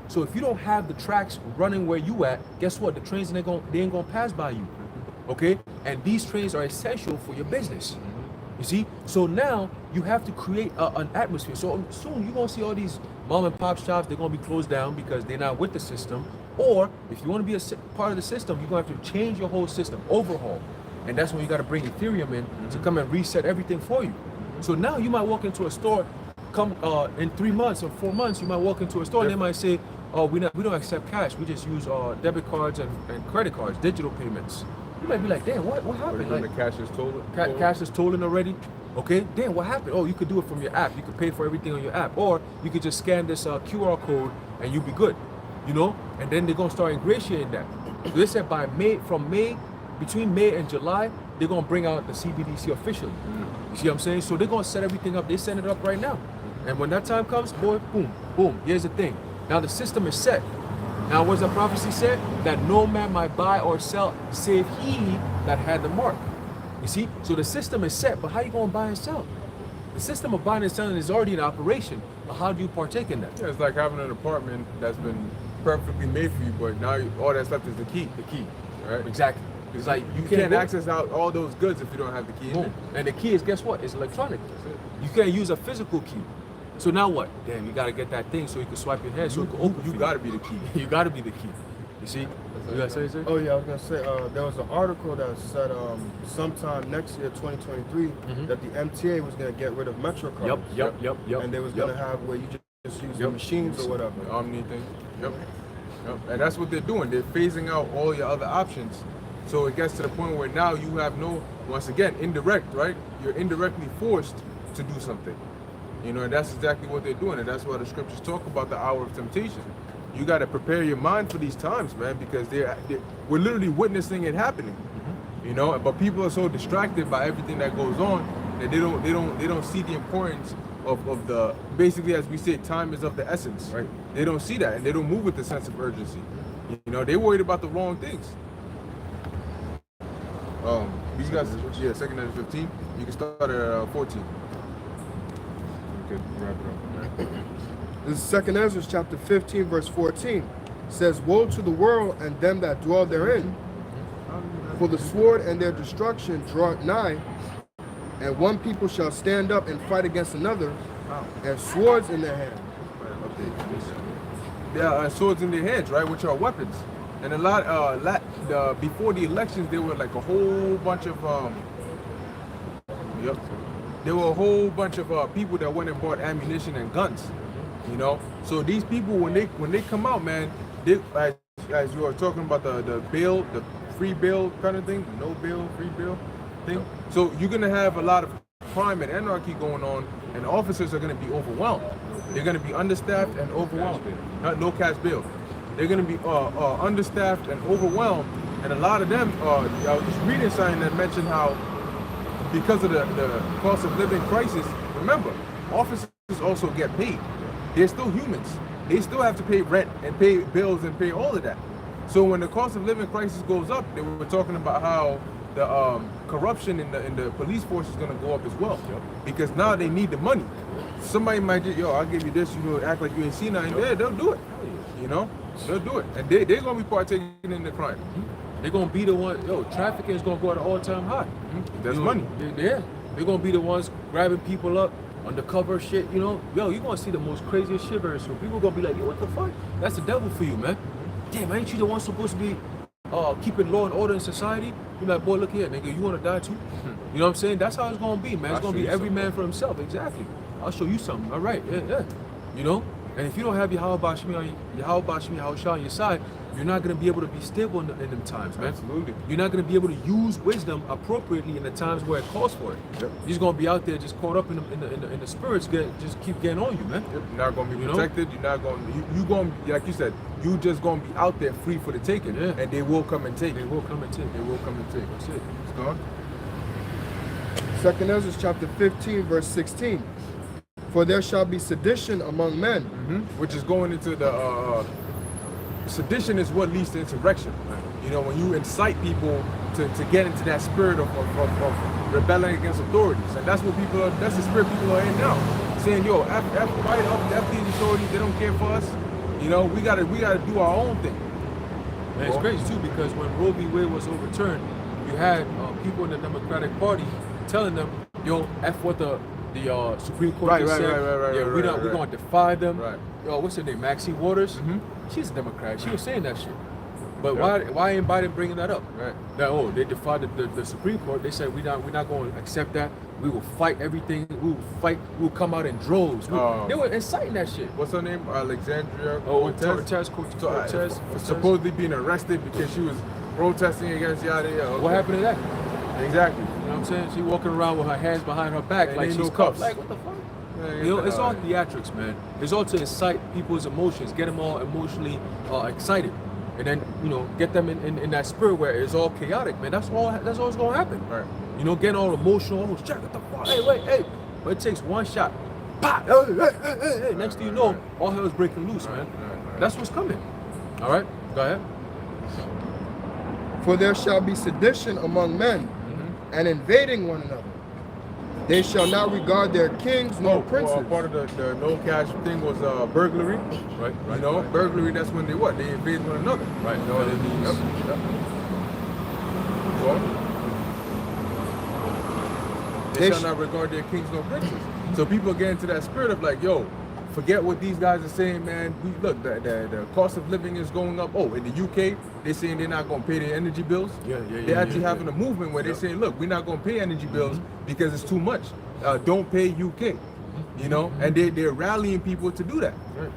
[SPEAKER 2] So if you don't have the tracks running where you at, guess what? The trains they ain't gonna pass by you. Okay? And these trains are essential for your business. You see? So now you have to create an atmosphere. So soon you're gonna see all these mom and pop shops, they're gonna be closed down because they're not with the system. Or if you want to be a part of the system, you're gonna have to change your whole system, overhaul. And that's when you gotta bring Ethereum in to come and reset everything for you. So now you might walk into a store, in 3 months or 4 months, you might walk into a store and they might say, oh, we don't accept cash. We just use debit cards and credit cards, digital payments. You might be like, damn, what happened?
[SPEAKER 1] When
[SPEAKER 2] Like,
[SPEAKER 1] the cash is stolen.
[SPEAKER 2] cash is stolen already. Okay, damn, what happened? Oh, you could do it from your app. You could pay for everything on your app, or you could just scan this QR code and you'll be good. You know, and then they're gonna start ingratiating that. So they said between May and July, they're gonna bring out the CBDC officially. You see what I'm saying? So they're gonna set everything up. They set it up right now, and when that time comes, boy, boom, boom. Here's the thing. Now the system is set. Now, what's the prophecy said? That no man might buy or sell save he that had the mark. You see? So the system is set, but how you gonna buy and sell? The system of buying and selling is already in operation. But how do you partake in that?
[SPEAKER 1] Yeah, it's like having an apartment that's been perfectly made for you, but now all that's left is the key.
[SPEAKER 2] The key.
[SPEAKER 1] Right?
[SPEAKER 2] Exactly. It's like
[SPEAKER 1] You can't
[SPEAKER 2] go-
[SPEAKER 1] access out all those goods if you don't have the key in
[SPEAKER 2] Boom.
[SPEAKER 1] it.
[SPEAKER 2] And the key is, guess what? It's electronic. You can't use a physical key. So now what? Damn, you gotta get that thing so you can swipe your head so it can open.
[SPEAKER 1] You
[SPEAKER 2] for
[SPEAKER 1] gotta be the key.
[SPEAKER 2] You gotta be the key. You see? You gotta say, sir?
[SPEAKER 3] Oh yeah, I was gonna say there was an article that said sometime next year, 2023, that the MTA was gonna get rid of Metro cards.
[SPEAKER 2] Yep.
[SPEAKER 3] And they was gonna have where you just use the machines or whatever.
[SPEAKER 1] The Omni thing. Yep. And that's what they're doing. They're phasing out all your other options. So it gets to the point where now you have once again, indirect, right? You're indirectly forced to do something. You know, and that's exactly what they're doing. And that's why the scriptures talk about the hour of temptation. You got to prepare your mind for these times, man, because we're literally witnessing it happening. You know, but people are so distracted by everything that goes on that they don't see the importance of the, basically, as we say, time is of the essence.
[SPEAKER 2] Right.
[SPEAKER 1] They don't see that, and they don't move with the sense of urgency. You know, they're worried about the wrong things. These guys, yeah, second Ezra 15. You can start at 14. Okay, wrap it up.
[SPEAKER 3] This is Second Ezra chapter 15, verse 14. It says, "Woe to the world and them that dwell therein, for the sword and their destruction draw nigh, and one people shall stand up and fight against another, and swords in their hand."
[SPEAKER 1] Yeah, swords in their hands, right, which are weapons. And a lot, before the elections, there were like a whole bunch of, there were a whole bunch of people that went and bought ammunition and guns, you know. So these people, when they come out, man, they, as you were talking about the bail, the free bail kind of thing, no bail, free bail thing. So you're gonna have a lot of crime and anarchy going on, and officers are gonna be overwhelmed. They're gonna be understaffed and overwhelmed. No cash bail. They're gonna be understaffed and overwhelmed, and a lot of them. I was just reading something that mentioned how, because of the cost of living crisis, remember, officers also get paid. They're still humans. They still have to pay rent and pay bills and pay all of that. So when the cost of living crisis goes up, they were talking about how the corruption in the police force is gonna go up as well, because now they need the money. Somebody might just, I'll give you this, act like you ain't seen nothing. Yeah, they'll do it. You know, they'll do it, and they're gonna be partaking in the crime.
[SPEAKER 2] They're gonna be the one. Trafficking is gonna go at an all-time high.
[SPEAKER 1] That's money.
[SPEAKER 2] Yeah, they're gonna be the ones grabbing people up, undercover shit. You're gonna see the most craziest shit very soon. People gonna be like, what the fuck? That's the devil for you, man. Damn, ain't you the one supposed to be keeping law and order in society? You're like, boy, look here, nigga, you wanna die too? You know what I'm saying? That's how it's gonna be, man. It's gonna be every man for himself. Exactly. I'll show you something. All right, yeah. And if you don't have Yahweh Bashmi on your side, you're not going to be able to be stable in them times, man.
[SPEAKER 1] Absolutely.
[SPEAKER 2] You're not going to be able to use wisdom appropriately in the times where it calls for it.
[SPEAKER 1] Yep.
[SPEAKER 2] You're just going to be out there just caught up in the spirits, just keep getting on you, man.
[SPEAKER 1] Yep. You're not going to be protected. You're not going to, you going to, like you said, you just going to be out there free for the taking.
[SPEAKER 2] Yeah.
[SPEAKER 1] And they will come and take.
[SPEAKER 2] They will come and take.
[SPEAKER 1] That's it. It's gone.
[SPEAKER 3] Second Ezra chapter 15, verse 16. "For there shall be sedition among men."
[SPEAKER 1] Which is going into the sedition is what leads to insurrection. When you incite people to get into that spirit of rebelling against authorities, and that's what people are. That's the spirit people are in now, saying, F these authorities, they don't care for us. We gotta do our own thing.
[SPEAKER 2] Man, it's crazy too, because when Roe v. Wade was overturned, you had people in the Democratic Party telling them, F what the Supreme Court just said. We're going to defy them.
[SPEAKER 1] Right.
[SPEAKER 2] What's her name? Maxine Waters. She's a Democrat. She was saying that shit. But why ain't Biden bringing that up?
[SPEAKER 1] Right.
[SPEAKER 2] That they defied the Supreme Court. They said we're not going to accept that. We will fight everything. We will fight. We'll come out in droves. They were inciting that shit.
[SPEAKER 1] What's her name? Alexandria
[SPEAKER 2] Cortez.
[SPEAKER 1] Cortez. Supposedly being arrested because she was protesting against yada. Okay.
[SPEAKER 2] What happened to that?
[SPEAKER 1] Exactly.
[SPEAKER 2] You know what I'm saying? She walking around with her hands behind her back
[SPEAKER 1] and
[SPEAKER 2] like she's
[SPEAKER 1] no
[SPEAKER 2] cuffed.
[SPEAKER 1] cuffs.
[SPEAKER 2] Like, what the fuck? It's all theatrics, man. It's all to incite people's emotions, get them all emotionally excited, and then get them in that spirit where it's all chaotic, man. That's all that's gonna happen.
[SPEAKER 1] Right.
[SPEAKER 2] Getting all emotional, almost check what the fuck. Hey, wait, hey. But it takes one shot. Pop! Hey. Next thing you know, all hell's breaking loose, man.
[SPEAKER 1] Right.
[SPEAKER 2] That's what's coming. All right, go ahead.
[SPEAKER 3] "For there shall be sedition among men, and invading one another. They shall not regard their kings nor princes."
[SPEAKER 1] Part of the no cash thing was burglary.
[SPEAKER 2] Right.
[SPEAKER 1] Burglary. That's when they invade one another.
[SPEAKER 2] Right.
[SPEAKER 1] They shall not regard their kings nor princes. So people get into that spirit of like, forget what these guys are saying, man. The cost of living is going up. In the UK, they're saying they're not going to pay their energy bills. They're actually having a movement where they're saying, look, we're not going to pay energy bills because it's too much. Don't pay UK. And they're rallying people to do that.
[SPEAKER 2] Right.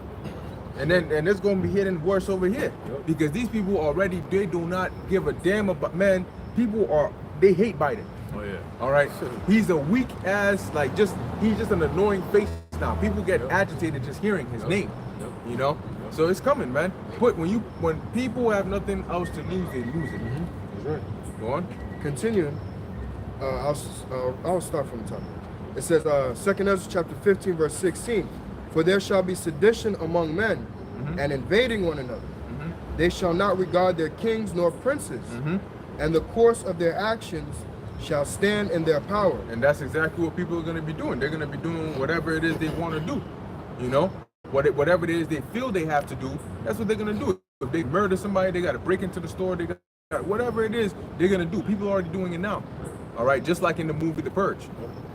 [SPEAKER 1] And it's going to be hitting worse over here because these people already, they do not give a damn about, man. They hate Biden.
[SPEAKER 2] Oh yeah.
[SPEAKER 1] All right. He's a weak ass, he's just an annoying face now. People get agitated just hearing his name. So it's coming, man. When people have nothing else to lose, they lose it.
[SPEAKER 3] That's right.
[SPEAKER 1] Go on.
[SPEAKER 3] Continuing, I'll start from the top. It says, 2 Ezra chapter 15, verse 16. "For there shall be sedition among men, and invading one another. They shall not regard their kings nor princes, and the course of their actions shall stand in their power.
[SPEAKER 1] And that's exactly what people are going to be doing. They're going to be doing whatever it is they want to do. You know, whatever it is they feel they have to do, that's what they're going to do. If they murder somebody, they got to break into the store. They got whatever it is they're going to do. People are already doing it now. All right, just like in the movie The Purge.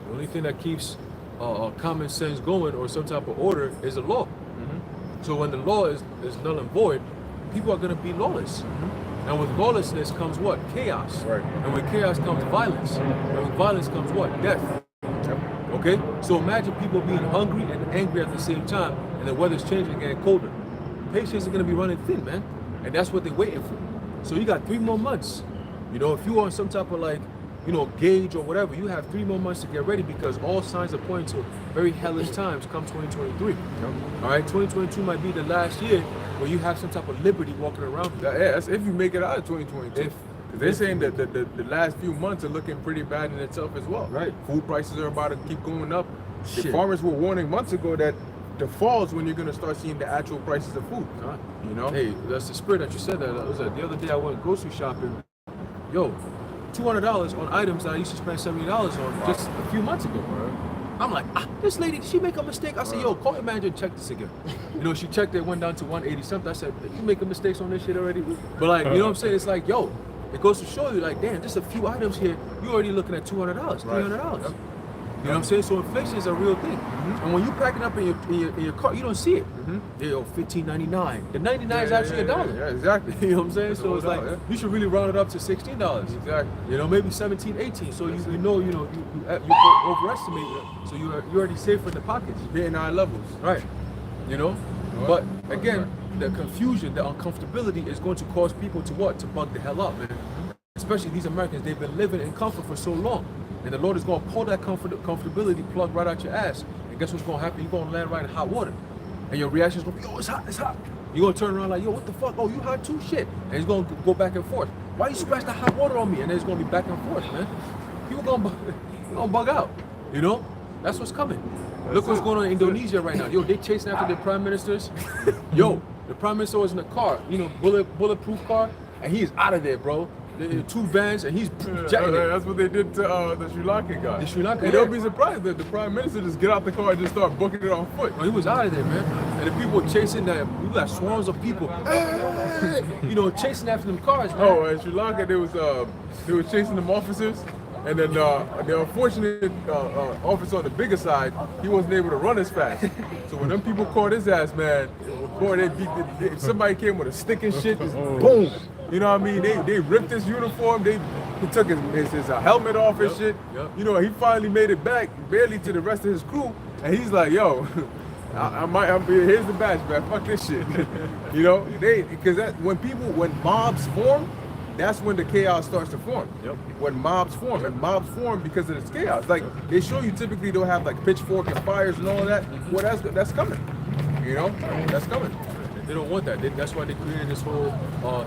[SPEAKER 2] The only thing that keeps common sense going or some type of order is the law. So when the law is null and void, people are going to be lawless. And with lawlessness comes what? Chaos.
[SPEAKER 1] Right.
[SPEAKER 2] And with chaos comes violence. And with violence comes what? Death. Okay? So imagine people being hungry and angry at the same time, and the weather's changing and getting colder. Patients are going to be running thin, man. And that's what they're waiting for. So you got 3 more months. You know, if you are on some type of like, you know, gauge or whatever, you have 3 more months to get ready because all signs are pointing to very hellish times come 2023. All right, 2022 might be the last year where you have some type of liberty walking around.
[SPEAKER 1] Yeah, that's if you make it out of 2022. They're saying that the last few months are looking pretty bad in itself as well.
[SPEAKER 2] Right.
[SPEAKER 1] Food prices are about to keep going up. The
[SPEAKER 2] Shit.
[SPEAKER 1] farmers were warning months ago that the fall is when you're going to start seeing the actual prices of food. You know?
[SPEAKER 2] Hey, that's the spirit that you said that. The other day I went grocery shopping. Yo, $200 on items that I used to spend $70 on just a few months ago. I'm like, this lady, did she make a mistake? I said, yo, call your manager and check this again. You know, she checked it, went down to 180 something. I said, you making mistakes on this shit already? But like, you know what I'm saying? It's like, yo, it goes to show you, like, damn, just a few items here, you're already looking at $200, $300.
[SPEAKER 1] Yep.
[SPEAKER 2] You know what I'm saying? So inflation is a real thing. And when you pack it up in your car, you don't see it. Yo, $15.99. The 99 is actually $1.
[SPEAKER 1] Yeah, exactly.
[SPEAKER 2] You know what I'm saying? So it's
[SPEAKER 1] $1,
[SPEAKER 2] like,
[SPEAKER 1] yeah.
[SPEAKER 2] you should really round it up to $16.
[SPEAKER 1] Exactly.
[SPEAKER 2] You know, maybe 17, 18. So you overestimate it. So you're already safer in the pockets.
[SPEAKER 1] Hitting our levels.
[SPEAKER 2] Right. You know? But again, the confusion, the uncomfortability is going to cause people to what? To bug the hell up, man. Especially these Americans, they've been living in comfort for so long. And the Lord is going to pull that comfortability plug right out your ass. And guess what's going to happen? You're going to land right in hot water. And your reaction is going to be, yo, it's hot, it's hot. You're going to turn around like, yo, what the fuck? Oh, you hot too? Shit. And it's going to go back and forth. Why you splash the hot water on me? And then it's going to be back and forth, man. People going to bug out. You know? That's what's coming. Look what's going on in Indonesia right now. Yo, they chasing after their prime ministers. Yo, the prime minister was in a car, you know, bulletproof car. And he is out of there, bro. 2 vans and he's jetting it.
[SPEAKER 1] That's what they did to the Sri Lankan guy.
[SPEAKER 2] The Sri Lankan,
[SPEAKER 1] And they'll be surprised that the prime minister just get out the car and just start booking it on foot.
[SPEAKER 2] He was out of there, man. And the people were chasing that. We got swarms of people, you know, chasing after them cars, man.
[SPEAKER 1] Oh, in Sri Lanka, they was chasing them officers, and then the unfortunate officer on the bigger side, he wasn't able to run as fast. So when them people caught his ass, man, boy, somebody came with a stick and shit, just boom. You know what I mean? They ripped his uniform. They took his helmet off and shit.
[SPEAKER 2] Yep.
[SPEAKER 1] You know, he finally made it back, barely to the rest of his crew, and he's like, yo. Here's the badge, man. Fuck this shit. You know, because when mobs form, that's when the chaos starts to form.
[SPEAKER 2] Yep.
[SPEAKER 1] When mobs form, and mobs form because of this chaos. Like they show you, typically they'll have like pitchfork and fires and all that. Well, that's coming. You know, that's coming.
[SPEAKER 2] They don't want that. That's why they created this whole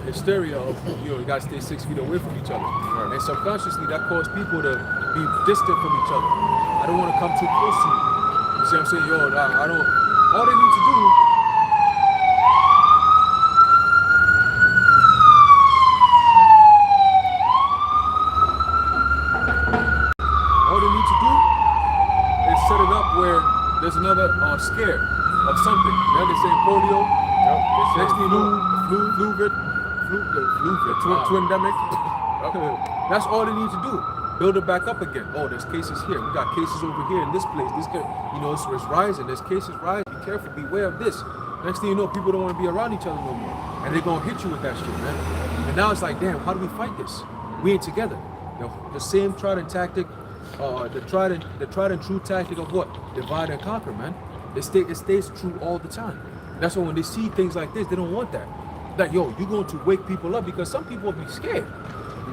[SPEAKER 2] hysteria of, you know, you gotta stay 6 feet away from each other.
[SPEAKER 1] Right.
[SPEAKER 2] And subconsciously, that caused people to be distant from each other. I don't want to come too close to you. You see what I'm saying? Yo, I don't. All they need to do. All they need to do is set it up where there's another scare of something. Now they're saying polio. Next thing you know,
[SPEAKER 1] Twindemic.
[SPEAKER 2] That's all they need to do. Build it back up again. Oh, there's cases here. We got cases over here in this place. You know, it's rising. There's cases rising. Be careful. Beware of this. Next thing you know, people don't want to be around each other no more. And they're going to hit you with that shit, man. And now it's like, damn, how do we fight this? We ain't together. You know, the same tried and tactic, the tried and true tactic of what? Divide and conquer, man. It stays true all the time. That's why when they see things like this, they don't want that. Like, yo, you're going to wake people up because some people will be scared.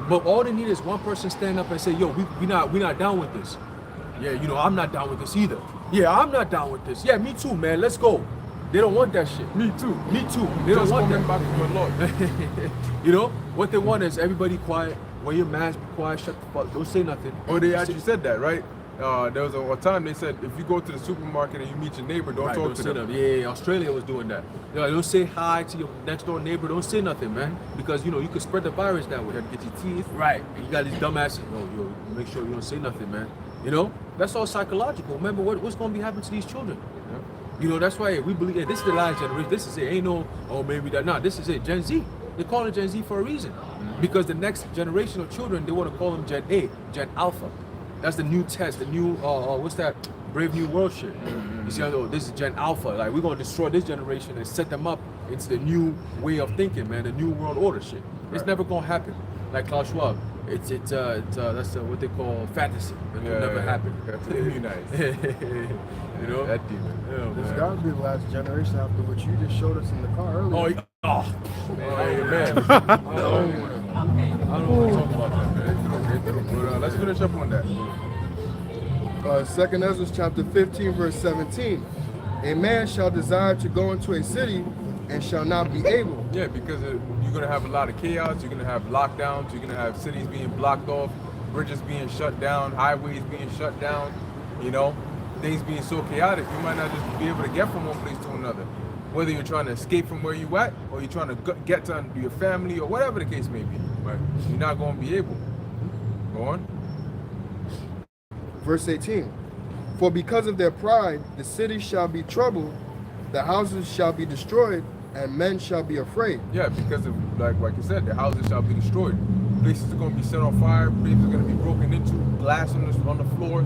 [SPEAKER 2] But all they need is one person stand up and say, yo, we not down with this. Yeah, you know, I'm not down with this either. Yeah, I'm not down with this. Yeah, me too, man. Let's go. They don't want that shit.
[SPEAKER 1] Me too.
[SPEAKER 2] Me too. They don't want that.
[SPEAKER 1] Back to the Lord.
[SPEAKER 2] You know, what they want is everybody quiet. Wear your mask, be quiet, shut the fuck, don't say nothing.
[SPEAKER 1] Or they actually said that, right? there was a time they said if you go to the supermarket and you meet your neighbor, don't talk to
[SPEAKER 2] say
[SPEAKER 1] them.
[SPEAKER 2] Yeah, Australia was doing that. You know, don't say hi to your next door neighbor. Don't say nothing, man, because you know you could spread the virus that way.
[SPEAKER 1] You gotta get your teeth.
[SPEAKER 2] Right. And you got these dumbasses. Yo, make sure you don't say nothing, man. You know, that's all psychological. Remember what's going to be happening to these children.
[SPEAKER 1] Yeah.
[SPEAKER 2] You know, that's why we believe this is the last generation. This is it. Ain't no, maybe that. Nah, this is it. Gen Z. They call it Gen Z for a reason. Because the next generation of children, they want to call them Gen A, Gen Alpha. That's the new test, the new, what's that? Brave New World shit. You see, this is Gen Alpha. Like, we're going to destroy this generation and set them up into the new way of thinking, man, the new world order shit. It's never going to happen. Like Klaus Schwab. It's that's what they call fantasy. It will never happen.
[SPEAKER 1] That's immunized.
[SPEAKER 2] You know?
[SPEAKER 1] That demon.
[SPEAKER 2] Yeah,
[SPEAKER 3] This
[SPEAKER 2] man.
[SPEAKER 3] got to be the last generation after what you just showed us in the car earlier.
[SPEAKER 1] Man.
[SPEAKER 2] I don't want to talk about that, man.
[SPEAKER 1] But, let's finish up on that.
[SPEAKER 3] 2 Ezra chapter 15, verse 17. A man shall desire to go into a city and shall not be able.
[SPEAKER 1] Yeah, because you're gonna have a lot of chaos. You're gonna have lockdowns. You're gonna have cities being blocked off, bridges being shut down, highways being shut down. You know, things being so chaotic, you might not just be able to get from one place to another. Whether you're trying to escape from where you at, or you're trying to get to your family, or whatever the case may be. Right? You're not gonna be able. Go on.
[SPEAKER 3] Verse 18. For because of their pride, the city shall be troubled, the houses shall be destroyed, and men shall be afraid.
[SPEAKER 1] Yeah, because of like you said, the houses shall be destroyed. Places are going to be set on fire. Places are going to be broken into. Glass on the floor.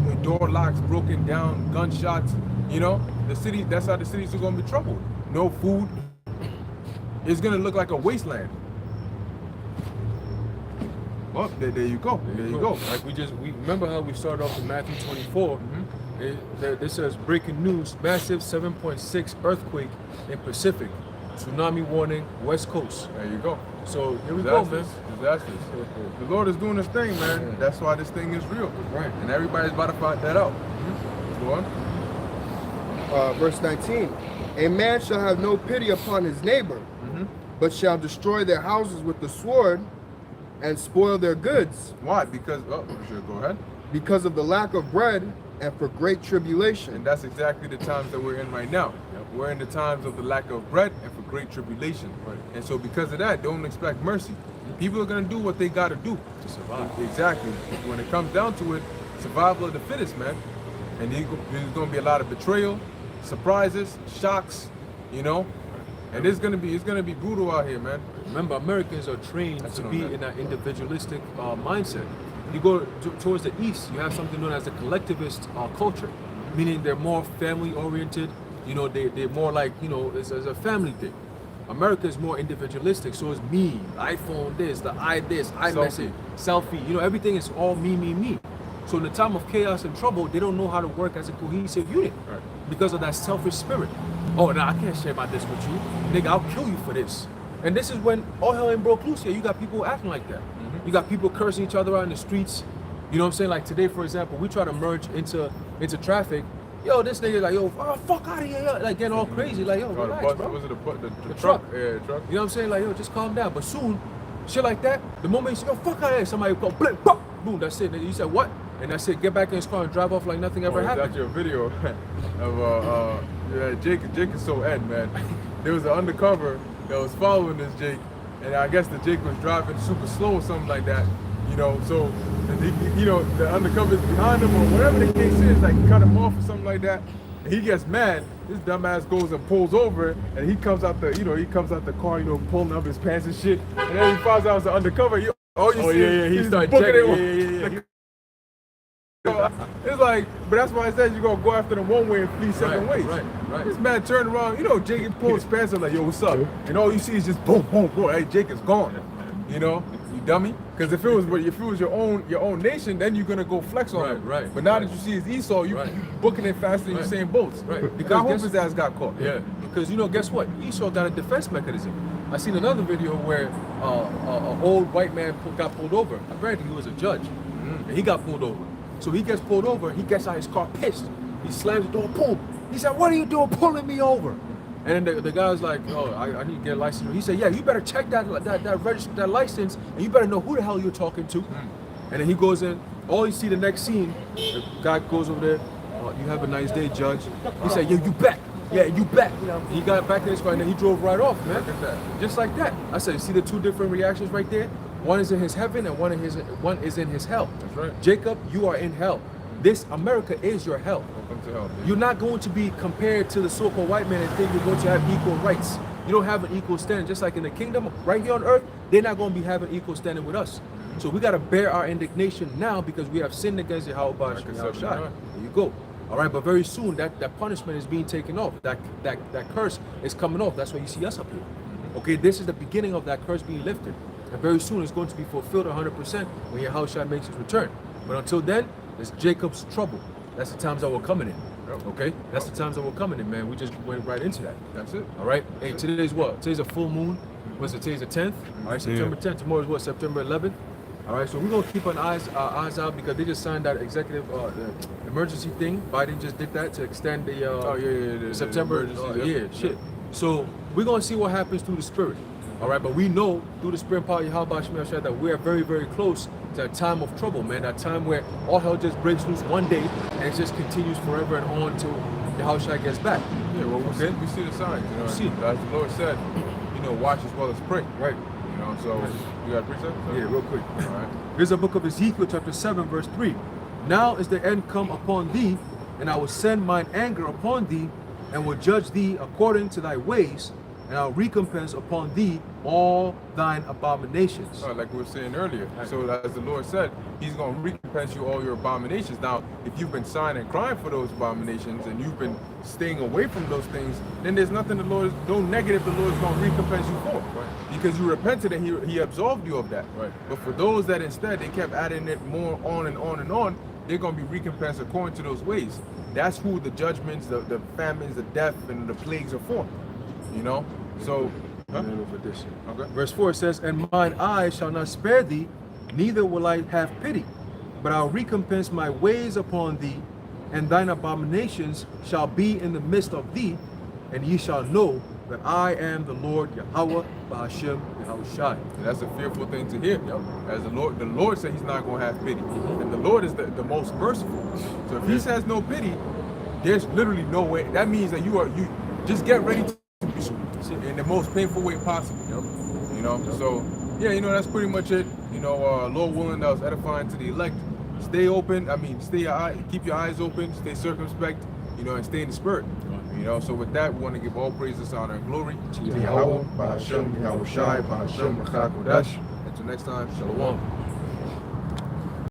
[SPEAKER 1] The door locks broken down. Gunshots. You know, the city. That's how the cities are going to be troubled. No food. It's going to look like a wasteland. Well, there you go. There you go.
[SPEAKER 2] Like we remember how we started off in Matthew 24. This says breaking news: massive 7.6 earthquake in Pacific, tsunami warning West Coast.
[SPEAKER 1] There you go.
[SPEAKER 2] So here we go, man.
[SPEAKER 1] Disasters. The Lord is doing this thing, man. That's why this thing is real.
[SPEAKER 2] Right.
[SPEAKER 1] And everybody's about to find that out. Go on.
[SPEAKER 3] Verse 19. A man shall have no pity upon his neighbor, but shall destroy their houses with the sword and spoil their goods.
[SPEAKER 1] Why? Because, sure, go ahead.
[SPEAKER 3] Because of the lack of bread and for great tribulation.
[SPEAKER 1] And that's exactly the times that we're in right now. We're in the times of the lack of bread and for great tribulation.
[SPEAKER 2] Right.
[SPEAKER 1] And so because of that, don't expect mercy. People are going to do what they got to do
[SPEAKER 2] To survive.
[SPEAKER 1] Exactly. When it comes down to it, survival of the fittest, man. And there's going to be a lot of betrayal, surprises, shocks, you know. And it's going to be brutal out here, man.
[SPEAKER 2] Remember, Americans are trained
[SPEAKER 1] That's
[SPEAKER 2] to
[SPEAKER 1] what
[SPEAKER 2] be
[SPEAKER 1] I'm
[SPEAKER 2] in that individualistic mindset. You go towards the east, you have something known as the collectivist culture, meaning they're more family-oriented. You know, they're more like, you know, it's a family thing. America is more individualistic, so it's me, iPhone this, the iMessage, selfie. You know, everything is all me. So in the time of chaos and trouble, they don't know how to work as a cohesive unit because of that selfish spirit. Oh, no, I can't share about this with you. Nigga, I'll kill you for this. And this is when all hell ain't broke loose here. You got people acting like that. You got people cursing each other out in the streets. You know what I'm saying? Like today, for example, we try to merge into traffic. Yo, this nigga like, yo, fuck out of here. Yo. Like getting all crazy. Like, yo, relax, bro.
[SPEAKER 1] Was it the
[SPEAKER 2] truck.
[SPEAKER 1] Yeah, truck.
[SPEAKER 2] You know what I'm saying? Like, yo, just calm down. But soon, shit like that, the moment you say, yo, fuck out of here, somebody go, blip, pop, boom, that's it. You said, what? And that's it. Get back in his car and drive off like nothing ever happened.
[SPEAKER 1] That's your video of Jake is so Ed, man. There was an undercover that was following this Jake, and I guess the Jake was driving super slow or something like that. You know, so the undercover is behind him or whatever the case is, like cut him off or something like that. And he gets mad. This dumbass goes and pulls over, and he comes out the car, pulling up his pants and shit. And then he finds out it's an undercover. He
[SPEAKER 2] started
[SPEAKER 1] booking
[SPEAKER 2] checking.
[SPEAKER 1] it. It's like, but that's why I said you're gonna go after them one way and flee seven ways.
[SPEAKER 2] Right.
[SPEAKER 1] This man turned around, Jake pulled his pants up like, yo, what's up? And all you see is just boom, boom, boom. Hey, Jake is gone. You dummy. Because if it was your own nation, then you're gonna go flex on him.
[SPEAKER 2] Right.
[SPEAKER 1] But now that you see it's Esau, you booking it faster than your same boats.
[SPEAKER 2] Right.
[SPEAKER 1] Because I hope his ass got caught.
[SPEAKER 2] Yeah, because guess what? Esau got a defense mechanism. I seen another video where an old white man got pulled over. Apparently he was a judge, and he got pulled over. So he gets pulled over. He gets out his car pissed. He slams the door. Boom. He said, "What are you doing, pulling me over?" And then the guy's like, "Oh, I need to get a license." He said, "Yeah, you better check that license, and you better know who the hell you're talking to." And then he goes in. all you see the next scene, the guy goes over there. You have a nice day, Judge. He said, "Yo, you back? Yeah, you back." He got back in his car and then he drove right off, man.
[SPEAKER 1] Look at that.
[SPEAKER 2] Just like that. I said, you see the two different reactions right there? One is in his heaven and one is in his hell.
[SPEAKER 1] That's right.
[SPEAKER 2] Jacob, you are in hell. This America is your hell.
[SPEAKER 1] Welcome to hell, baby.
[SPEAKER 2] You're not going to be compared to the so-called white man and think you're going to have equal rights. You don't have an equal standing. Just like in the kingdom, right here on earth, they're not going to be having equal standing with us. So we got to bear our indignation now because we have sinned against Yahweh Bash. There you go. All right, but very soon that punishment is being taken off. That curse is coming off. That's why you see us up here. Okay, this is the beginning of that curse being lifted. And very soon it's going to be fulfilled 100% when Yahushua makes his return. But until then, it's Jacob's trouble. That's the times that we're coming in. Okay? That's the times that we're coming in, man. We just went right into that.
[SPEAKER 1] That's it.
[SPEAKER 2] All right? Hey, today's what? Today's a full moon. What's it? Today's the 10th. All right, September 10th. Tomorrow's what? September 11th. All right, so we're going to keep our eyes out because they just signed that executive the emergency thing. Biden just did that to extend the
[SPEAKER 1] the
[SPEAKER 2] September.
[SPEAKER 1] emergency,
[SPEAKER 2] Shit. So we're going to see what happens through the spirit. All right, but we know through the spirit power of Yahweh Shemel Shai that we are very, very close to a time of trouble, man. That time where all hell just breaks loose one day and it just continues forever and on until Yahushua gets back.
[SPEAKER 1] Yeah, well, we see the signs, you know.
[SPEAKER 2] See.
[SPEAKER 1] As the Lord said, you know, watch as well as pray.
[SPEAKER 2] Right.
[SPEAKER 1] You know, so you got a precept?
[SPEAKER 2] Yeah, real quick.
[SPEAKER 1] All right.
[SPEAKER 2] Here's the book of Ezekiel, chapter 7, verse 3. Now is the end come upon thee, and I will send mine anger upon thee, and will judge thee according to thy ways, and I'll recompense upon thee all thine abominations.
[SPEAKER 1] Like we were saying earlier. So as the Lord said, he's going to recompense you all your abominations. Now, if you've been sighing and crying for those abominations and you've been staying away from those things, then there's nothing no negative the Lord's going to recompense you for.
[SPEAKER 2] Right.
[SPEAKER 1] Because you repented and he absolved you of that.
[SPEAKER 2] Right.
[SPEAKER 1] But for those that instead, they kept adding it more on and on and on, they're going to be recompensed according to those ways. That's who the judgments, the famines, the death, and the plagues are for. You know? So,
[SPEAKER 2] Over this.
[SPEAKER 1] Okay.
[SPEAKER 2] Verse 4 says, "And mine eyes shall not spare thee, neither will I have pity, but I'll recompense my ways upon thee, and thine abominations shall be in the midst of thee, and ye shall know that I am the Lord Yahweh Ba'ashem Yahushai."
[SPEAKER 1] And that's a fearful thing to hear. As the Lord said he's not going to have pity. And the Lord is the most merciful. So if he says no pity, there's literally no way. That means that you just get ready to be in the most painful way possible. You know, so yeah, you know, that's pretty much it. You know, Lord willing, that was edifying to the elect. Stay open. I mean, keep your eyes open, stay circumspect, you know, and stay in the spirit. You know, so with that, we want to give all praises, honor, and glory to Yahweh, Ba'ashem, Yahushai, Ba'ashem, Rachak Kodesh. Until next time, Shalom.